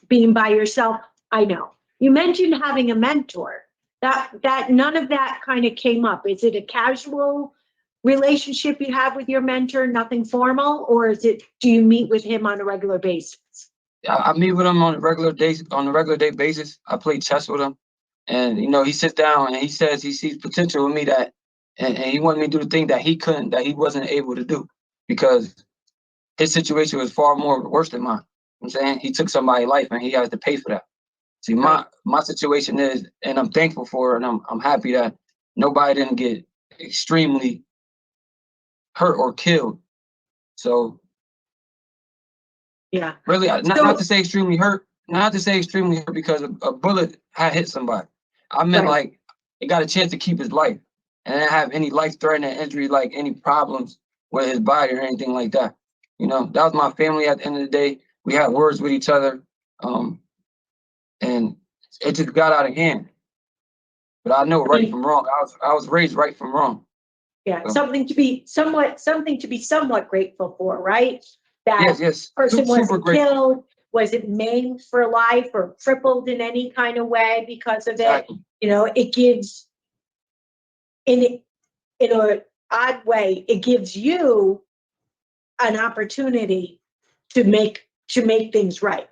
being by yourself. I know. You mentioned having a mentor. That none of that kind of came up. Is it a casual relationship you have with your mentor, nothing formal, or do you meet with him on a regular basis? I meet with him on a regular day basis. I play chess with him, and he sits down and he says he sees potential in me and he wanted me to do the thing that he wasn't able to do, because his situation was far more worse than mine. I'm saying he took somebody's life and he has to pay for that. See, my situation is, and I'm thankful for it, and I'm happy that nobody didn't get extremely hurt or killed. So Yeah. really, not So- to say extremely hurt, not to say extremely hurt because a bullet had hit somebody. I meant Right. like it got a chance to keep his life and didn't have any life-threatening injury, like any problems with his body or anything like that. You know, that was my family at the end of the day. We had words with each other, and it just got out of hand. But I know right from wrong. I was raised right from wrong. Yeah, So- something to be somewhat grateful for, right? Yes, That yes. person Super wasn't grateful. killed, wasn't maimed for life or crippled in any kind of way because of it. Exactly. You know, it gives, in an odd way, it gives you an opportunity to make things right.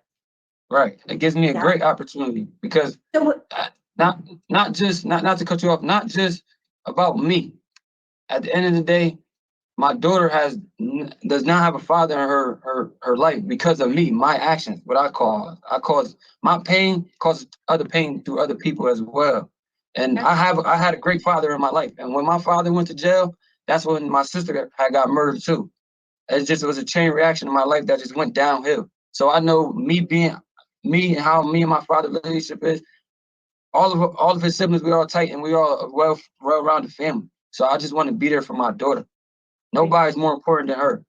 Right. It gives me a Yeah. great opportunity because So, not to cut you off, not just about me. At the end of the day, my daughter does not have a father in her life because of me, my actions. What I cause my pain causes other pain through other people as well. And I had a great father in my life. And when my father went to jail, that's when my sister had got murdered too. It was a chain reaction in my life that just went downhill. So I know me and how me and my father relationship is. All of his siblings, we all tight and we all a well-rounded family. So I just want to be there for my daughter. Nobody's more important than her.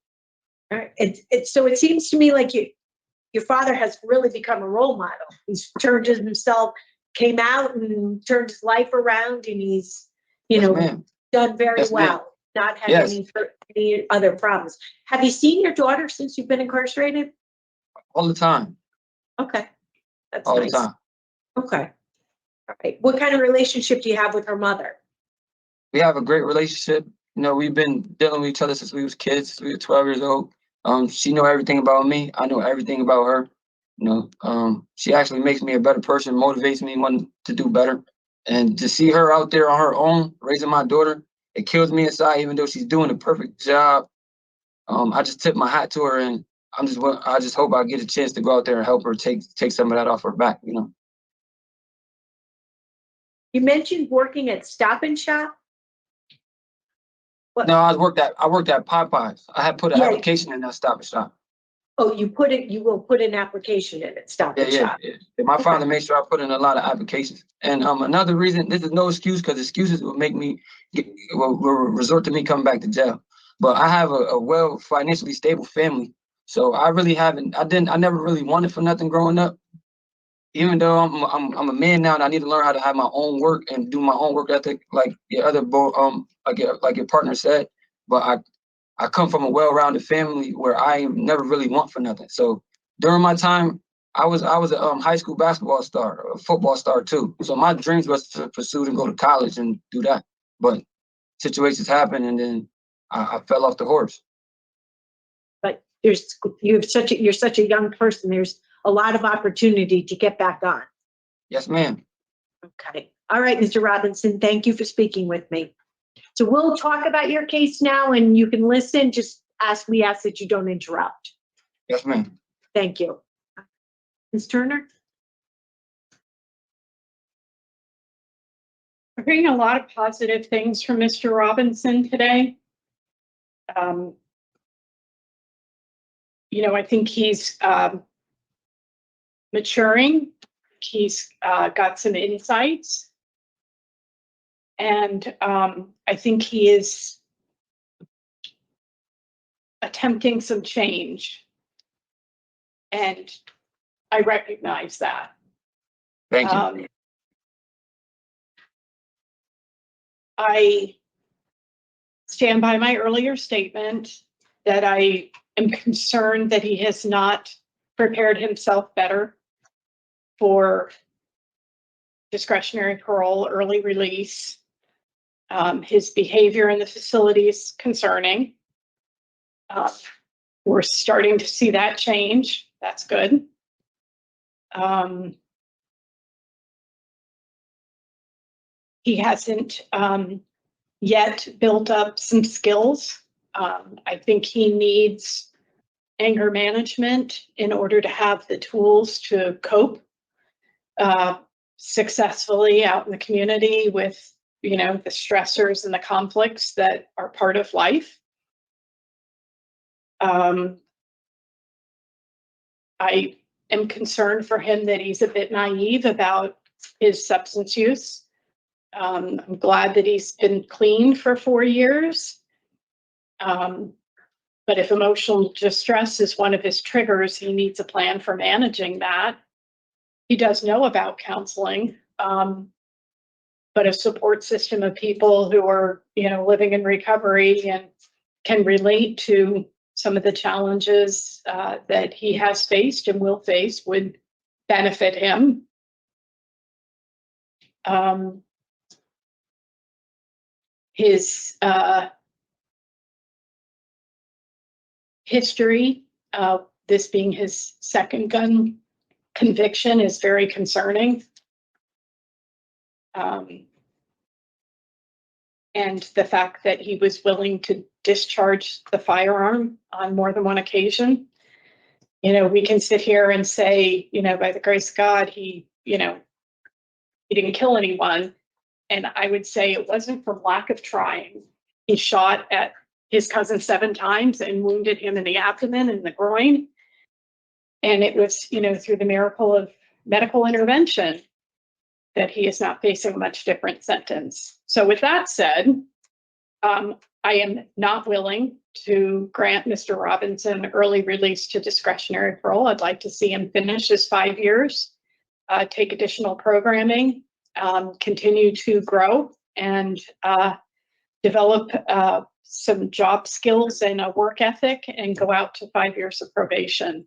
so it seems to me like your father has really become a role model. He's turned himself, came out and turned his life around, and he's, Yes, ma'am. done very Yes, ma'am. well. Not had Yes. any other problems. Have you seen your daughter since you've been incarcerated? All the time. Okay, that's All nice. the time. Okay, all right. What kind of relationship do you have with her mother? We have a great relationship. You know, we've been dealing with each other since we was kids, since we were 12 years old. She know everything about me. I know everything about her. You know, she actually makes me a better person, motivates me wanting to do better. And to see her out there on her own, raising my daughter, it kills me inside, even though she's doing a perfect job. I just tip my hat to her, and I just hope I get a chance to go out there and help her take some of that off her back, you know. You mentioned working at Stop and Shop. What? No, I worked at Popeyes. I had put an Yeah. application in that Stop and Shop. Oh, you will put an application in at Stop and Shop. Yeah. My father made sure I put in a lot of applications. And another reason, this is no excuse because excuses will make me will resort to me coming back to jail. But I have a well financially stable family. So I really haven't I never really wanted for nothing growing up. Even though I'm a man now and I need to learn how to have my own work and do my own work ethic like your other like your partner said. But I come from a well-rounded family where I never really want for nothing. So during my time, I was a high school basketball star, a football star too. So my dreams was to pursue and go to college and do that. But situations happened, and then I fell off the horse. But you're such a young person. There's a lot of opportunity to get back on. Yes, ma'am. Okay. All right, Mr. Robinson, thank you for speaking with me. So we'll talk about your case now, and you can listen. We ask that you don't interrupt. Yes, ma'am. Thank you. Ms. Turner? We're hearing a lot of positive things from Mr. Robinson today. I think he's maturing. He's got some insights. And I think he is attempting some change. And I recognize that. Thank you. I stand by my earlier statement that I am concerned that he has not prepared himself better for discretionary parole, early release. His behavior in the facility is concerning. We're starting to see that change. That's good. He hasn't yet built up some skills. I think he needs anger management in order to have the tools to cope successfully out in the community with, the stressors and the conflicts that are part of life. I am concerned for him that he's a bit naive about his substance use. I'm glad that he's been clean for 4 years. But if emotional distress is one of his triggers, he needs a plan for managing that. He does know about counseling, but a support system of people who are, living in recovery and can relate to some of the challenges that he has faced and will face would benefit him. His history, this being his second gun conviction, is very concerning. And the fact that he was willing to discharge the firearm on more than one occasion. We can sit here and say, by the grace of God, he didn't kill anyone. And I would say it wasn't from lack of trying. He shot at his cousin 7 times and wounded him in the abdomen and the groin. And it was, through the miracle of medical intervention that he is not facing a much different sentence. So with that said, I am not willing to grant Mr. Robinson early release to discretionary parole. I'd like to see him finish his 5 years, take additional programming, continue to grow, and develop some job skills and a work ethic, and go out to 5 years of probation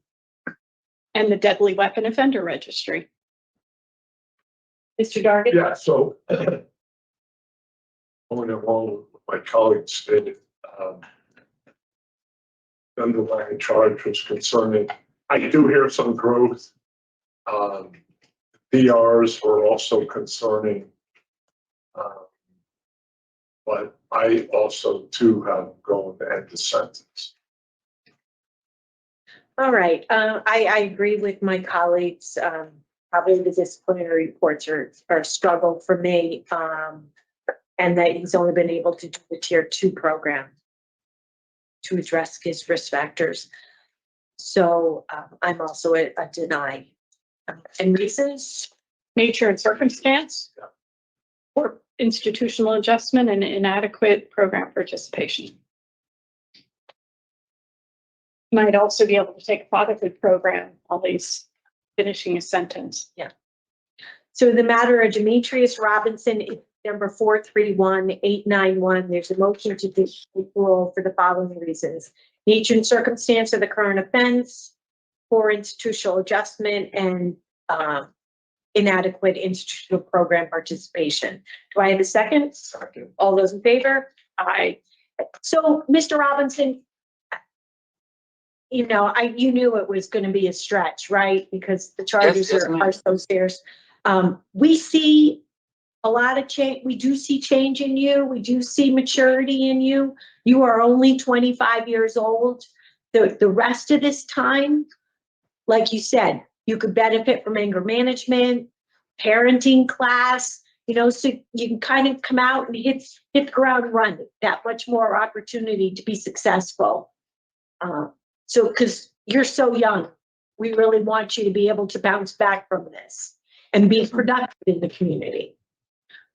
and the deadly weapon offender registry. Mr. Dargan? Yeah, so going along with what my colleagues stated, the underlying charge was concerning. I do hear some growth. DRs were also concerning. But I also too have going to end the sentence. All right, I agree with my colleagues. Probably the disciplinary reports are a struggle for me, and that he's only been able to do the tier 2 program to address his risk factors. So I'm also a deny. And Reese's? Nature and circumstance, or institutional adjustment and inadequate program participation. Might also be able to take a fatherhood program while he's finishing his sentence. Yeah. So the matter of Demetrius Robinson is number 431891. There's a motion to discharge parole for the following reasons: nature and circumstance of the current offense, poor institutional adjustment, and inadequate institutional program participation. Do I have a second? Second. All those in favor? Aye. So, Mr. Robinson, you knew it was going to be a stretch, right? Because the charges Yes, ma'am. are so scarce. We see a lot of change. We do see change in you. We do see maturity in you. You are only 25 years old. The rest of this time, like you said, you could benefit from anger management, parenting class, so you can kind of come out and hit the ground running. That much more opportunity to be successful. So, because you're so young, we really want you to be able to bounce back from this and be productive in the community.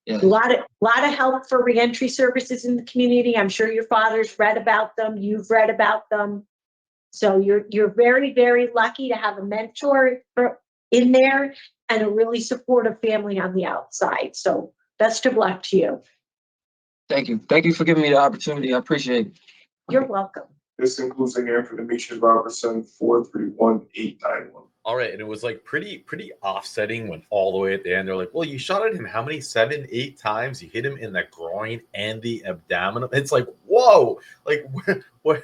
Yeah. A lot of help for reentry services in the community. I'm sure your father's read about them. You've read about them. So you're very, very lucky to have a mentor in there and a really supportive family on the outside. So best of luck to you. Thank you. Thank you for giving me the opportunity. I appreciate it. You're welcome. This includes the name for Demetrius Robertson, 431891. All right, and it was like pretty offsetting when all the way at the end they're like, well, you shot at him how many? 7, 8 times? You hit him in the groin and the abdominal. It's like, whoa, like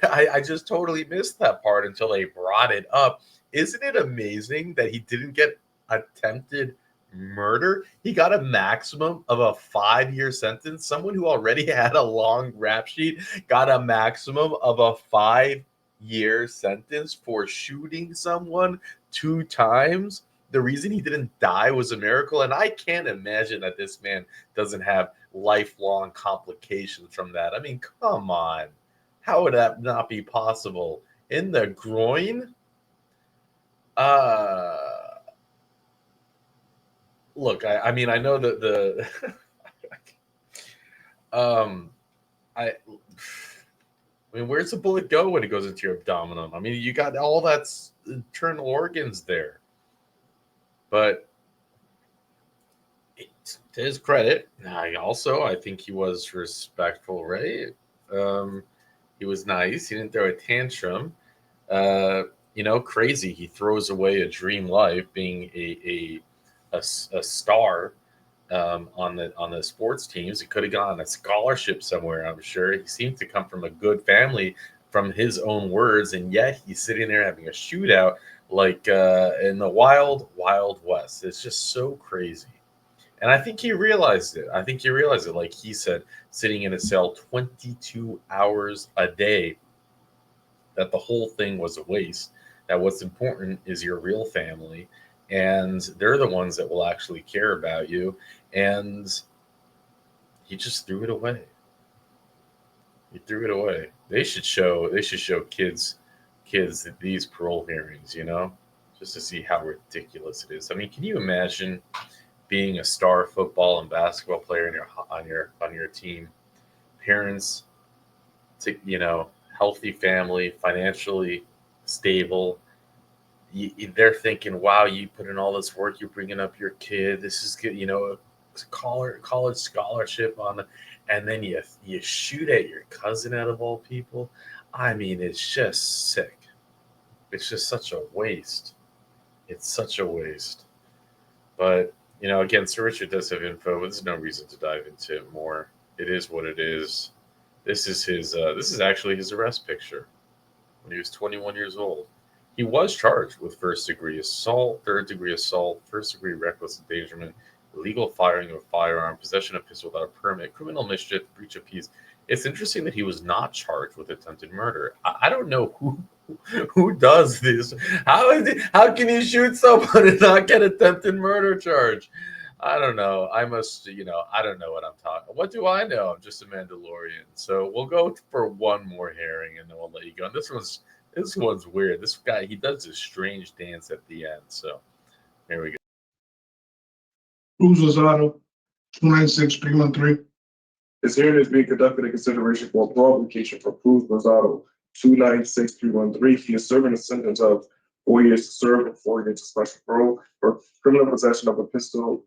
I just totally missed that part until they brought it up. Isn't it amazing that he didn't get attempted murder? He got a maximum of a 5-year sentence. Someone who already had a long rap sheet got a maximum of a 5-year sentence for shooting someone 2 times. The reason he didn't die was a miracle, and I can't imagine that this man doesn't have lifelong complications from that. I mean, come on. How would that not be possible? in the groin. Look, I mean, I know that the I mean, where's the bullet go when it goes into your abdominum? I mean, you got all that's internal organs there. But to his credit, I think he was respectful, right? He was nice. He didn't throw a tantrum. Crazy. He throws away a dream life, being a star on the sports teams. He could have gone on a scholarship somewhere, I'm sure. He seemed to come from a good family, from his own words, and yet he's sitting there having a shootout like in the wild west. It's just so crazy. And I think he realized it. Like he said, sitting in a cell 22 hours a day, that the whole thing was a waste, that what's important is your real family, and they're the ones that will actually care about you. And he just threw it away. They should show kids these parole hearings, just to see how ridiculous it is. I mean, can you imagine being a star football and basketball player on your team, parents, healthy family, financially stable. They're thinking, wow, you put in all this work, you're bringing up your kid. This is good, college scholarship and then you shoot at your cousin out of all people. I mean, it's just sick. It's just such a waste. It's such a waste. But, again, Sir Richard does have info, but there's no reason to dive into it more. It is what it is. This is actually his arrest picture when he was 21 years old. He was charged with first-degree assault, third-degree assault, first-degree reckless endangerment, illegal firing of a firearm, possession of a pistol without a permit, criminal mischief, breach of peace. It's interesting that he was not charged with attempted murder. I don't know who does this. How can you shoot someone and not get attempted murder charge? I don't know. I don't know what I'm talking. What do I know? I'm just a Mandalorian. So we'll go for one more hearing and then we'll let you go. And this one's weird. This guy, he does this strange dance at the end. So here we go. Rosado, 296313. This hearing is being conducted in consideration for a parole application for Cruz Rosado, 296313. He is serving a sentence of 4 years to serve and 4 years to special parole for criminal possession of a pistol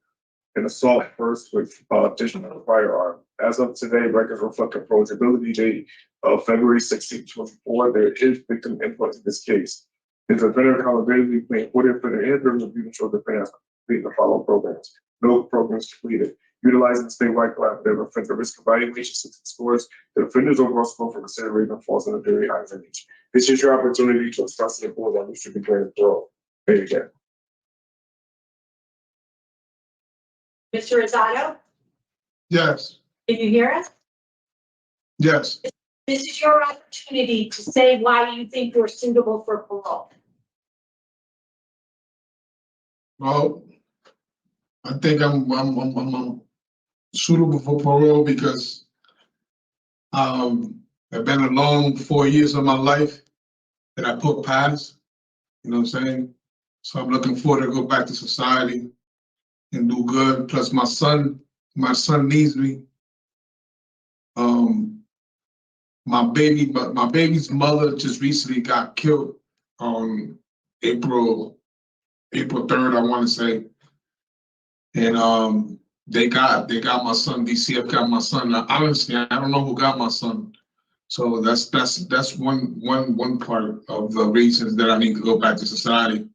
and assault first with addition of a firearm. As of today, records reflect a eligibility date of February 16, 2024. There is victim input in this case. His offender accountability plan for the offender and the review to show the offender has completed the following programs. No programs completed. Utilizing the statewide collaborative offender risk evaluation system scores, the offender's overall score for consideration falls in a very high range. This is your opportunity to express the board that you should be granted parole. There you go. Mr. Rosado, Yes, can you hear us? yes. This is your opportunity to say why you think you're suitable for parole. Well, I think I'm suitable for parole because I've been a long 4 years of my life that I put past. You know what I'm saying? So I'm looking forward to go back to society and do good. Plus my son needs me. My baby's mother just recently got killed on April 3rd, I want to say. And they got my son, DCF got my son. Now, honestly, I don't know who got my son. So that's one part of the reasons that I need to go back to society.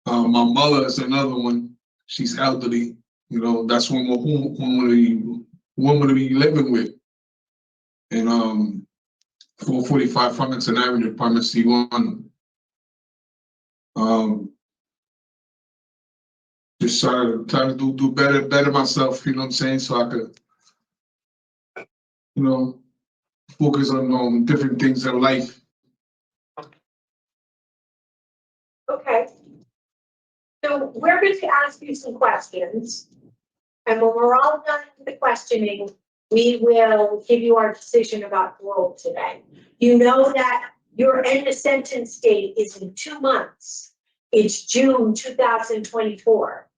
My mother is another one. She's elderly. That's one woman to be living with. And 445 Farmington Avenue, Apartment C1. Just trying to do better myself, you know what I'm saying? So I could, focus on different things in life. Okay. So we're going to ask you some questions. And when we're all done with the questioning, we will give you our decision about parole today. You know that your end of sentence date is in 2 months. It's June 2024.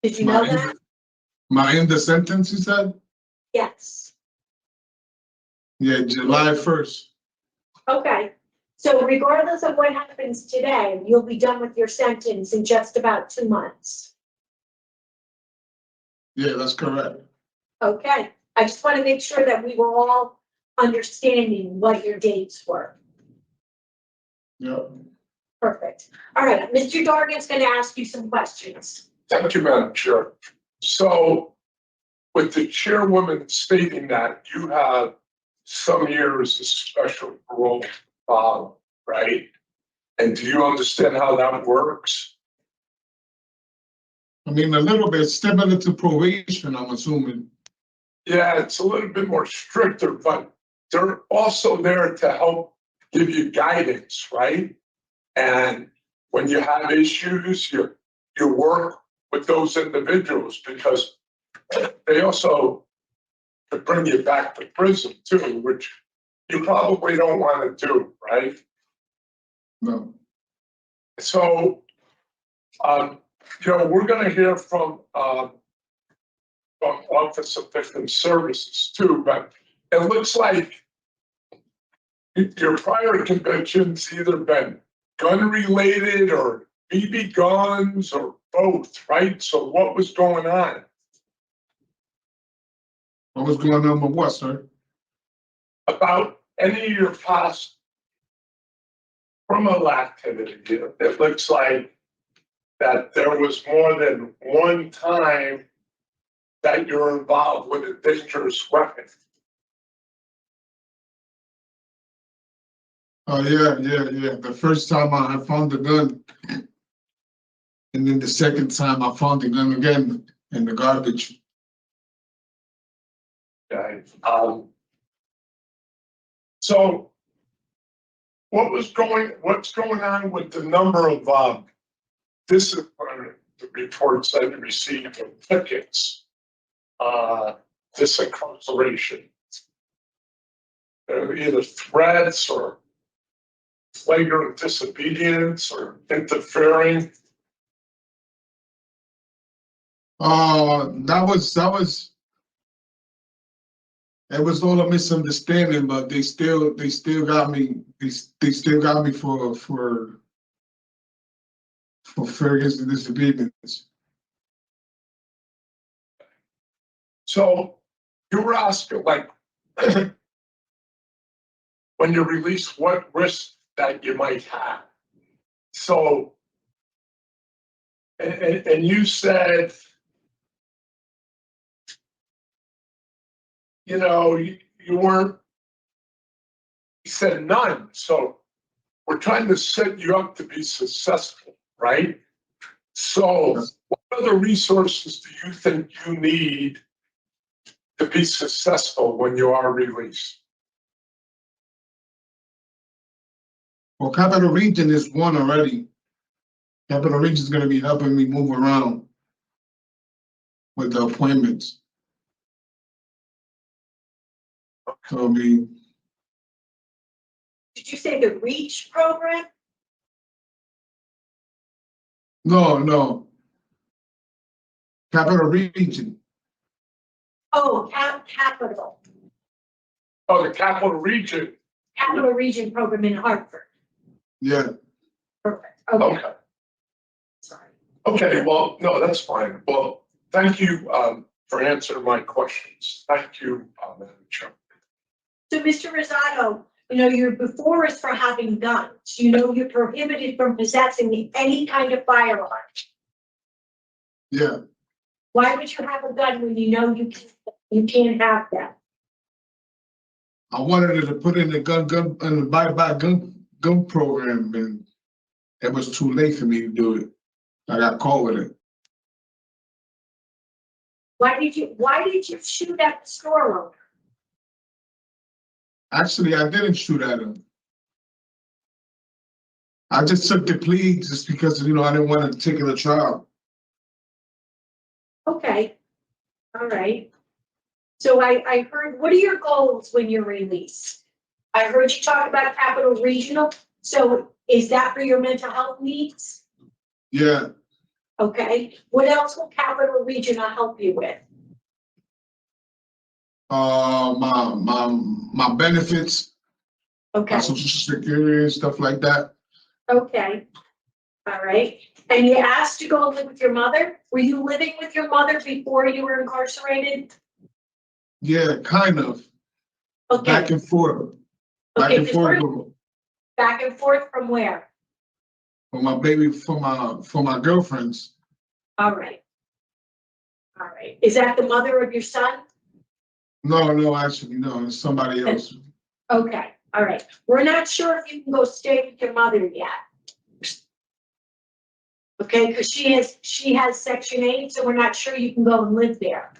Did you know that? My end of sentence, you said? Yes. Yeah, July 1st. Okay. So regardless of what happens today, you'll be done with your sentence in just about 2 months. Yeah, that's correct. Okay. I just want to make sure that we were all understanding what your dates were. Yeah. Perfect. All right, Mr. Dargan's going to ask you some questions. Thank you, Madam Chair. So with the chairwoman stating that you have some years of special parole, right? And do you understand how that works? I mean, a little bit similar to probation, I'm assuming. Yeah, it's a little bit more stricter, but they're also there to help give you guidance, right? And when you have issues, you work with those individuals because they also could bring you back to prison too, which you probably don't want to do, right? No. So, we're going to hear from Office of Victim Services too, but it looks like your prior convictions either been gun related or BB guns or both, right? So what was going on? What was going on with what, sir? About any of your past criminal activity. It looks like that there was more than one time that you're involved with a dangerous weapon. Oh, yeah. The first time I found the gun. And then the second time I found the gun again in the garbage. Okay. So what's going on with the number of disciplinary reports that you received and tickets, disincarceration? They're either threats or flagrant disobedience or interfering. It was all a misunderstanding, but they still got me. They still got me for flagrant disobedience. So you were asking, like, when you're released, what risk that you might have. So, and you said, you weren't, you said none. So we're trying to set you up to be successful, right? So what other resources do you think you need to be successful when you are released? Well, Capital Region is one already. Capital Region is going to be helping me move around with the appointments. So, Did you say the REACH program? No. Capital Region. Oh, Capital. Oh, the Capital Region. Capital Region program in Hartford. Yeah. Perfect. Okay. Sorry. Okay, well, no, that's fine. Well, thank you for answering my questions. Thank you, Madam Chair. So, Mr. Rosado, you're before us for having guns. You're prohibited from possessing any kind of firearm. Yeah. Why would you have a gun when you can't have that? I wanted to put in the gun and the buy gun program, and it was too late for me to do it. I got caught with it. Why did you shoot at the store owner? Actually, I didn't shoot at him. I just took the plea just because, I didn't want to take it to trial. Okay. All right. So I heard, what are your goals when you're released? I heard you talk about Capital Regional, so is that for your mental health needs? Yeah, Okay, what else will Capital Regional help you with? my benefits, Okay, my social security and stuff like that. okay, all right. And you asked to go live with your mother? Were you living with your mother before you were incarcerated? Yeah, kind of, back Okay, and forth, back okay, and 'cause forth we're back and forth from where? for my baby, for my girlfriends. All right. All right, is that the mother of your son? No, actually, no, it's somebody else. Okay, all right. We're not sure if you can go stay with your mother yet. Okay, because she has Section 8, so we're not sure you can go and live there.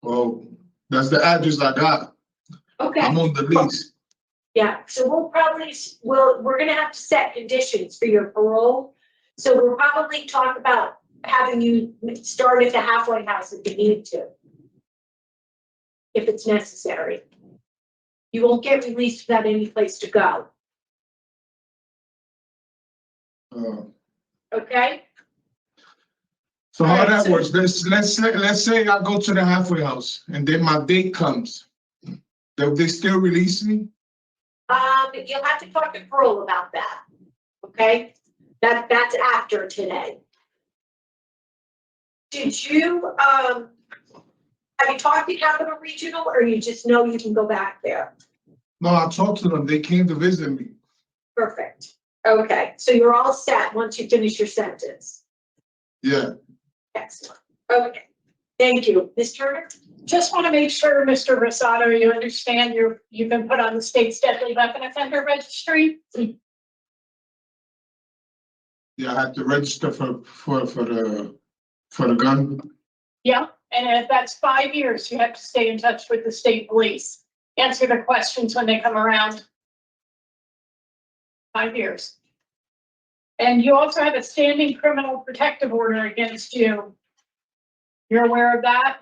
Well, that's the address I got. Okay. I'm on the lease. Yeah, so we're gonna have to set conditions for your parole. So we'll probably talk about having you start at the halfway house if you need to. If it's necessary. You won't get released without any place to go, Uh, okay? So how Alright, that so- works, let's say I go to the halfway house and then my date comes. They still release me? You'll have to talk to parole about that, okay? That's after today. Did you, have you talked to Capital Regional or you just know you can go back there? No, I talked to them, they came to visit me. Perfect. Okay, so you're all set once you finish your sentence. Yeah, Excellent. Okay, thank you. Ms. Turner? Just want to make sure, Mr. Rosado, you understand you've been put on the state's deadly weapon offender registry. yeah, I have to register for the gun. Yeah, and if that's 5 years, you have to stay in touch with the state police. Answer the questions when they come around. 5 years. And you also have a standing criminal protective order against you. You're aware of that?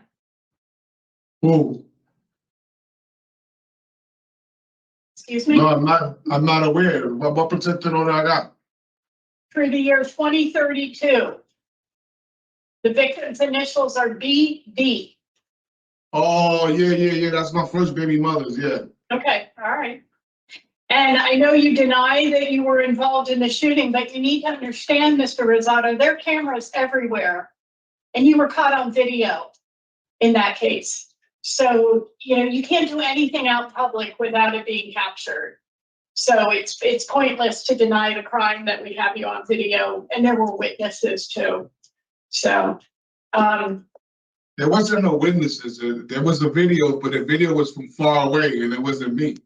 Who? Excuse me? No, I'm not aware. What protected order I got? Through the year 2032. The victim's initials are BD. Oh, yeah, that's my first baby mother's, yeah. Okay, all right. And I know you deny that you were involved in the shooting, but you need to understand, Mr. Rosado, there are cameras everywhere. And you were caught on video in that case. So, you can't do anything out in public without it being captured. So it's pointless to deny the crime that we have you on video, and there were witnesses too. So, There wasn't no witnesses. There was a video, but the video was from far away and it wasn't me.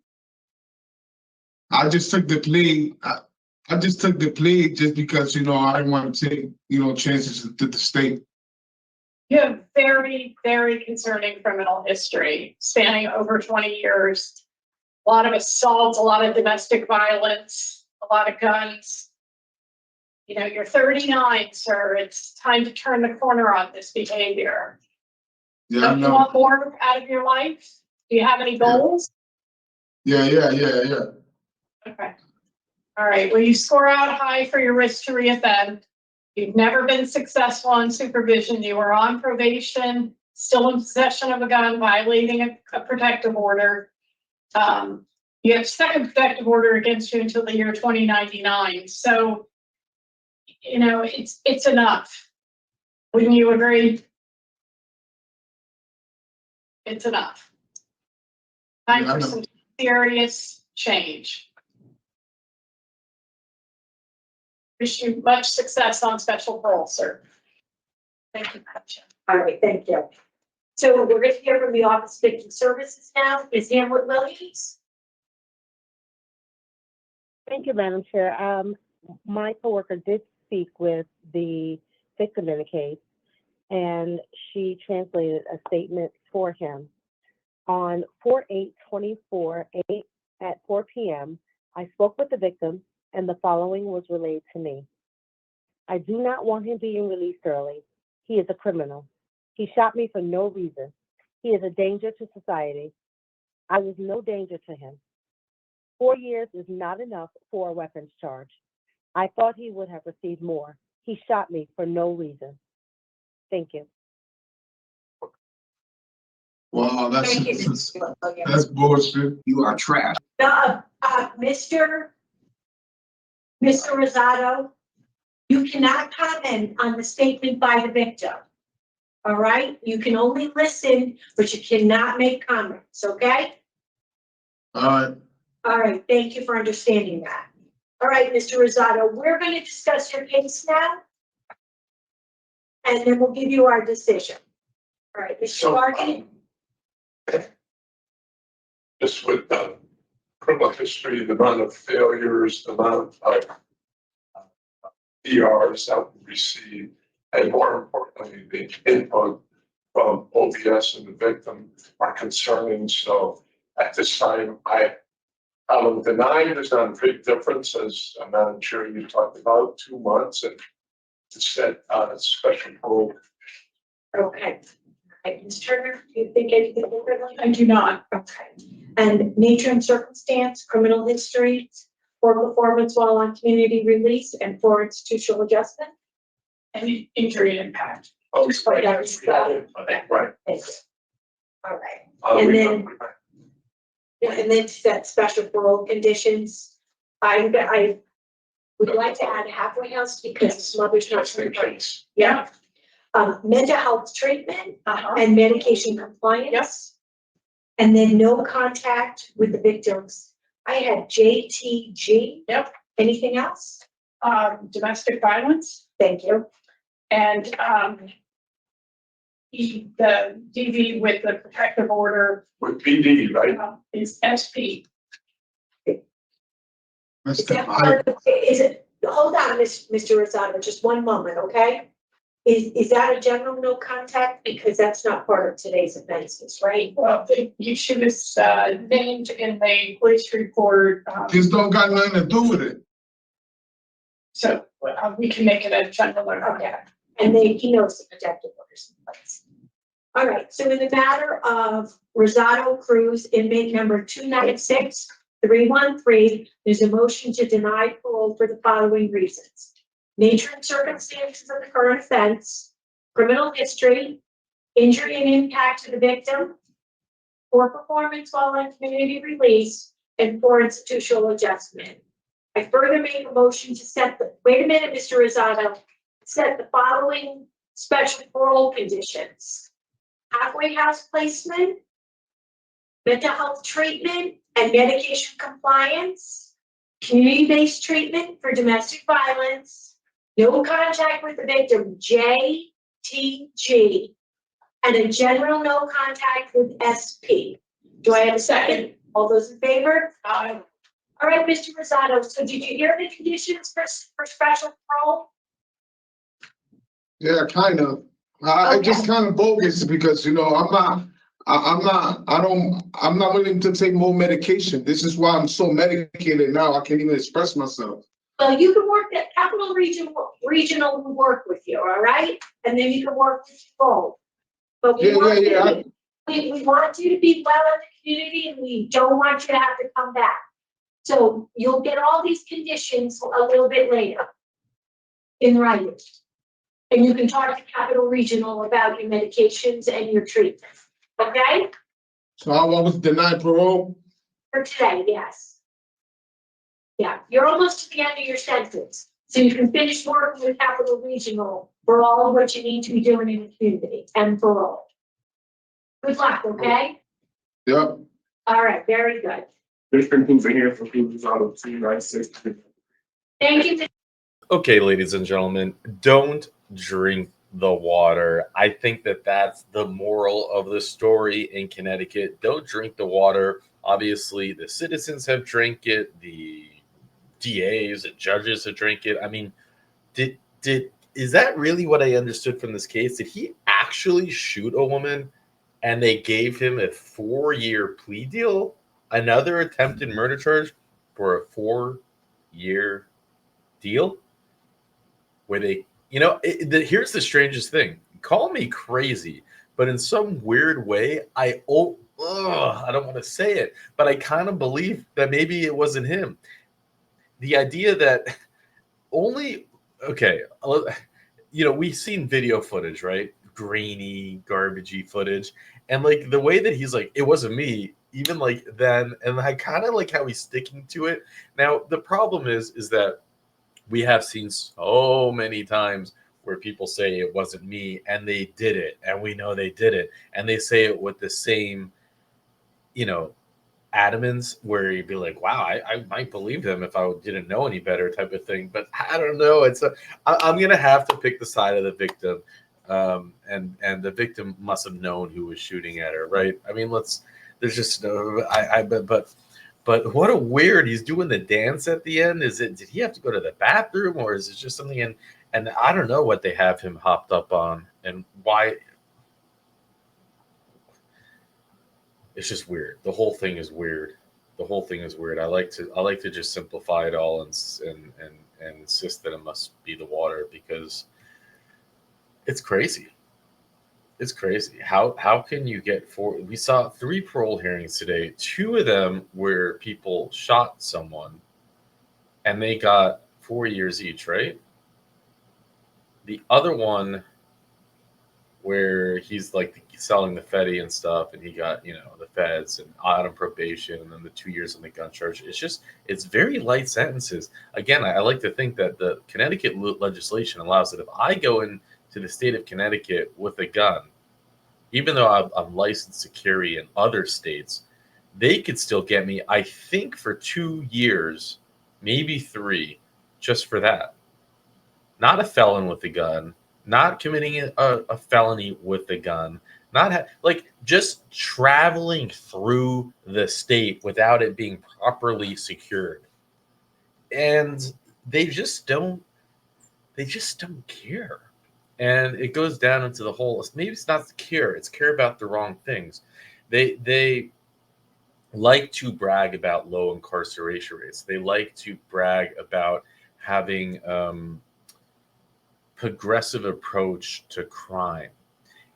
I just took the plea. I just took the plea just because, I didn't want to take, chances to the state. you have very, very concerning criminal history spanning over 20 years. A lot of assaults, a lot of domestic violence, a lot of guns. You're 39, sir. It's time to turn the corner on this behavior. Yeah, I Don't you know. want more out of your life? Do you have any goals? Yeah. Okay. All right. Well, you score out high for your risk to reoffend. You've never been successful on supervision. You were on probation, still in possession of a gun, violating a protective order. You have second protective order against you until the year 2099. So, it's enough. Wouldn't you agree? It's enough. Time Yeah, I for know. some serious change. Wish you much success on special parole, sir. Thank you, Madam Chair. All right, thank you. So we're going to hear from the Office of Victim Services now. Ms. Hamlet Williams? Thank you, Madam Chair. My coworker did speak with the victim in the case, and she translated a statement for him. On 4/8/24 at 4 p.m., I spoke with the victim, and the following was relayed to me. I do not want him being released early. He is a criminal. He shot me for no reason. He is a danger to society. I was no danger to him. 4 years is not enough for a weapons charge. I thought he would have received more. He shot me for no reason. Thank you. Wow, Thank you, Mrs. Williams. that's bullshit. You are trash. Mr. Rosado, you cannot comment on the statement by the victim. All right? You can only listen, but you cannot make comments, okay? All right. All right, thank you for understanding that. All right, Mr. Rosado, we're going to discuss your case now. And then we'll give you our decision. All right, Mr. So, Larkin? just with the criminal history, the amount of failures, the amount of ERs that we receive, and more importantly, the input from OBS and the victim are concerning. So at this time, I will deny there's not a big difference, as Madam Chair, you talked about 2 months and to set special parole. Okay. Right, Ms. Turner, do you think anything differently? I do not. Okay. And nature and circumstance, criminal history, poor performance while on community release, and for institutional adjustment? And injury and impact. Oh, Just like that was right. Thank you. All right. We- And then- And then set special parole conditions. I would like to add halfway house because smother's not. Just in case. Yeah. Mental health treatment Uh-huh. and medication compliance. Yes. And then no contact with the victims. I had JTG. Yep. Anything else? Domestic violence Thank you. and, the DV with the protective order, With PD, right? is SP. Is that part of, is it, hold on, Mr. Rosado, just one moment, okay? Is that a general no contact? Because that's not part of today's offenses, right? Well, you should have, named in the police report, Just don't got nothing to do with it. so we can make it a general or Okay. And then he knows the protective orders in place. All right, so in the matter of Rosado Cruz, inmate number 296-313, there's a motion to deny parole for the following reasons. Nature and circumstances of the current offense, criminal history, injury and impact to the victim, poor performance while on community release, and for institutional adjustment. I further make a motion to set the, wait a minute, Mr. Rosado, set the following special parole conditions. Halfway house placement, mental health treatment and medication compliance, community-based treatment for domestic violence, no contact with the victim, JTG, and a general no contact with SP. Do I have a second? All those in favor? All right, Mr. Rosado, so did you hear the conditions for special parole? Yeah, kind of. I just kind of bogus because, you know, I'm not willing to take more medication. This is why I'm so medicated now. I can't even express myself. Well, you can work at Capital Regional will work with you, all right? And then you can work with both. But we want you, we want you to be well in the community and we don't want you to have to come back. So you'll get all these conditions a little bit later in writing. And you can talk to Capital Regional about your medications and your treatment, okay? So I was denied parole. For today, yes. Yeah, you're almost to the end of your sentence. So you can finish working with Capital Regional for all of what you need to be doing in the community and parole. Good luck, okay? Yep. All right, very good. There's been things in here for people out of 296. Thank you. Okay, ladies and gentlemen, don't drink the water. I think that that's the moral of the story in Connecticut. Don't drink the water. Obviously, the citizens have drank it. The DAs and judges have drank it. I mean, is that really what I understood from this case? Did he actually shoot a woman and they gave him a 4-year plea deal? Another attempted murder charge for a 4-year deal? Where they, you know, here's the strangest thing. Call me crazy, but in some weird way, I I don't want to say it, but I kind of believe that maybe it wasn't him. The idea that only, okay, we've seen video footage, right? Grainy, garbagey footage. And like the way that he's like, it wasn't me, even like then, and I kind of like how he's sticking to it. Now, the problem is that we have seen so many times where people say it wasn't me and they did it, and we know they did it, and they say it with the same, adamance where you'd be like, wow, I might believe them if I didn't know any better type of thing. But I don't know. I'm going to have to pick the side of the victim. And the victim must have known who was shooting at her, right? I mean, there's just no, but what a weird, he's doing the dance at the end. Did he have to go to the bathroom, or is it just something and I don't know what they have him hopped up on and why. It's just weird. The whole thing is weird. I like to just simplify it all and insist that it must be the water, because it's crazy. It's crazy. How can you get four? We saw 3 parole hearings today. 2 of them where people shot someone and they got 4 years each, right? The other one where he's like selling the Fetty and stuff, and he got, the feds and out on probation, and then the 2 years on the gun charge. It's very light sentences. Again, I like to think that the Connecticut legislation allows that if I go into the state of Connecticut with a gun, even though I'm licensed to carry in other states, they could still get me, I think, for 2 years, maybe 3, just for that. Not a felon with a gun, not committing a felony with the gun, just traveling through the state without it being properly secured. And they just don't care. And it goes down into the whole, maybe it's not care, it's care about the wrong things. They like to brag about low incarceration rates. They like to brag about having progressive approach to crime.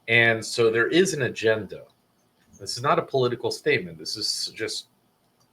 And so there is an agenda. This is not a political statement. This is just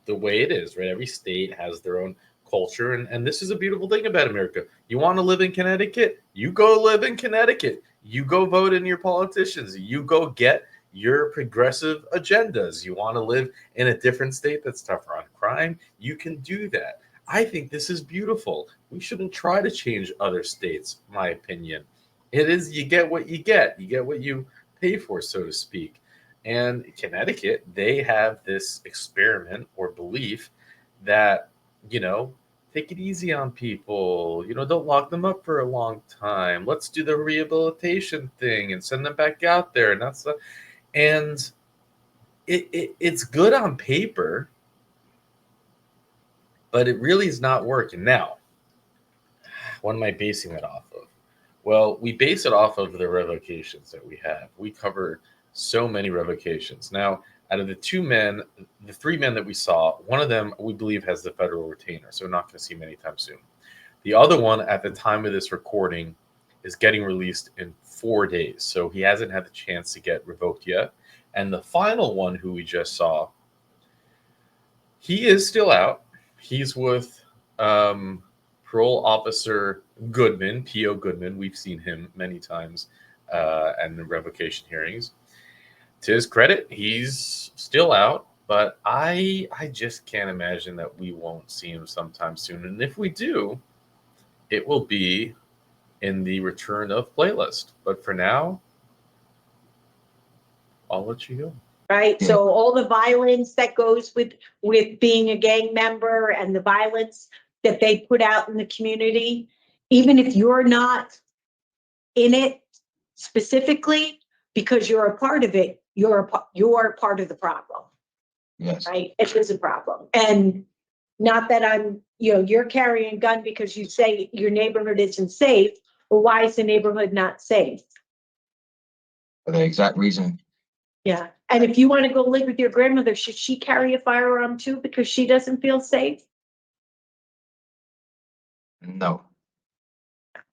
the way it is, right? Every state has their own culture. And this is a beautiful thing about America. You want to live in Connecticut? You go live in Connecticut. You go vote in your politicians. You go get your progressive agendas. You want to live in a different state that's tougher on crime? You can do that. I think this is beautiful. We shouldn't try to change other states, my opinion. It is, you get what you get. You get what you pay for, so to speak. And Connecticut, they have this experiment or belief that, take it easy on people. Don't lock them up for a long time. Let's do the rehabilitation thing and send them back out there. And it's good on paper, but it really is not working. Now, what am I basing that off of? Well, we base it off of the revocations that we have. We cover so many revocations. Now, out of the 3 men that we saw, one of them we believe has the federal retainer, so we're not going to see him anytime soon. The other one, at the time of this recording, is getting released in 4 days, so he hasn't had the chance to get revoked yet. And the final one, who we just saw, he is still out. He's with parole officer Goodman, P.O. Goodman. We've seen him many times in the revocation hearings. To his credit, he's still out, but I just can't imagine that we won't see him sometime soon. And if we do, it will be in the return of playlist. But for now, I'll let you go. Right. So all the violence that goes with being a gang member and the violence that they put out in the community, even if you're not in it specifically, because you're a part of it, you're part of the problem. Yes. Right. It is a problem. And not that you're carrying a gun because you say your neighborhood isn't safe. Well, why is the neighborhood not safe? For the exact reason. Yeah. And if you want to go live with your grandmother, should she carry a firearm too because she doesn't feel safe? No.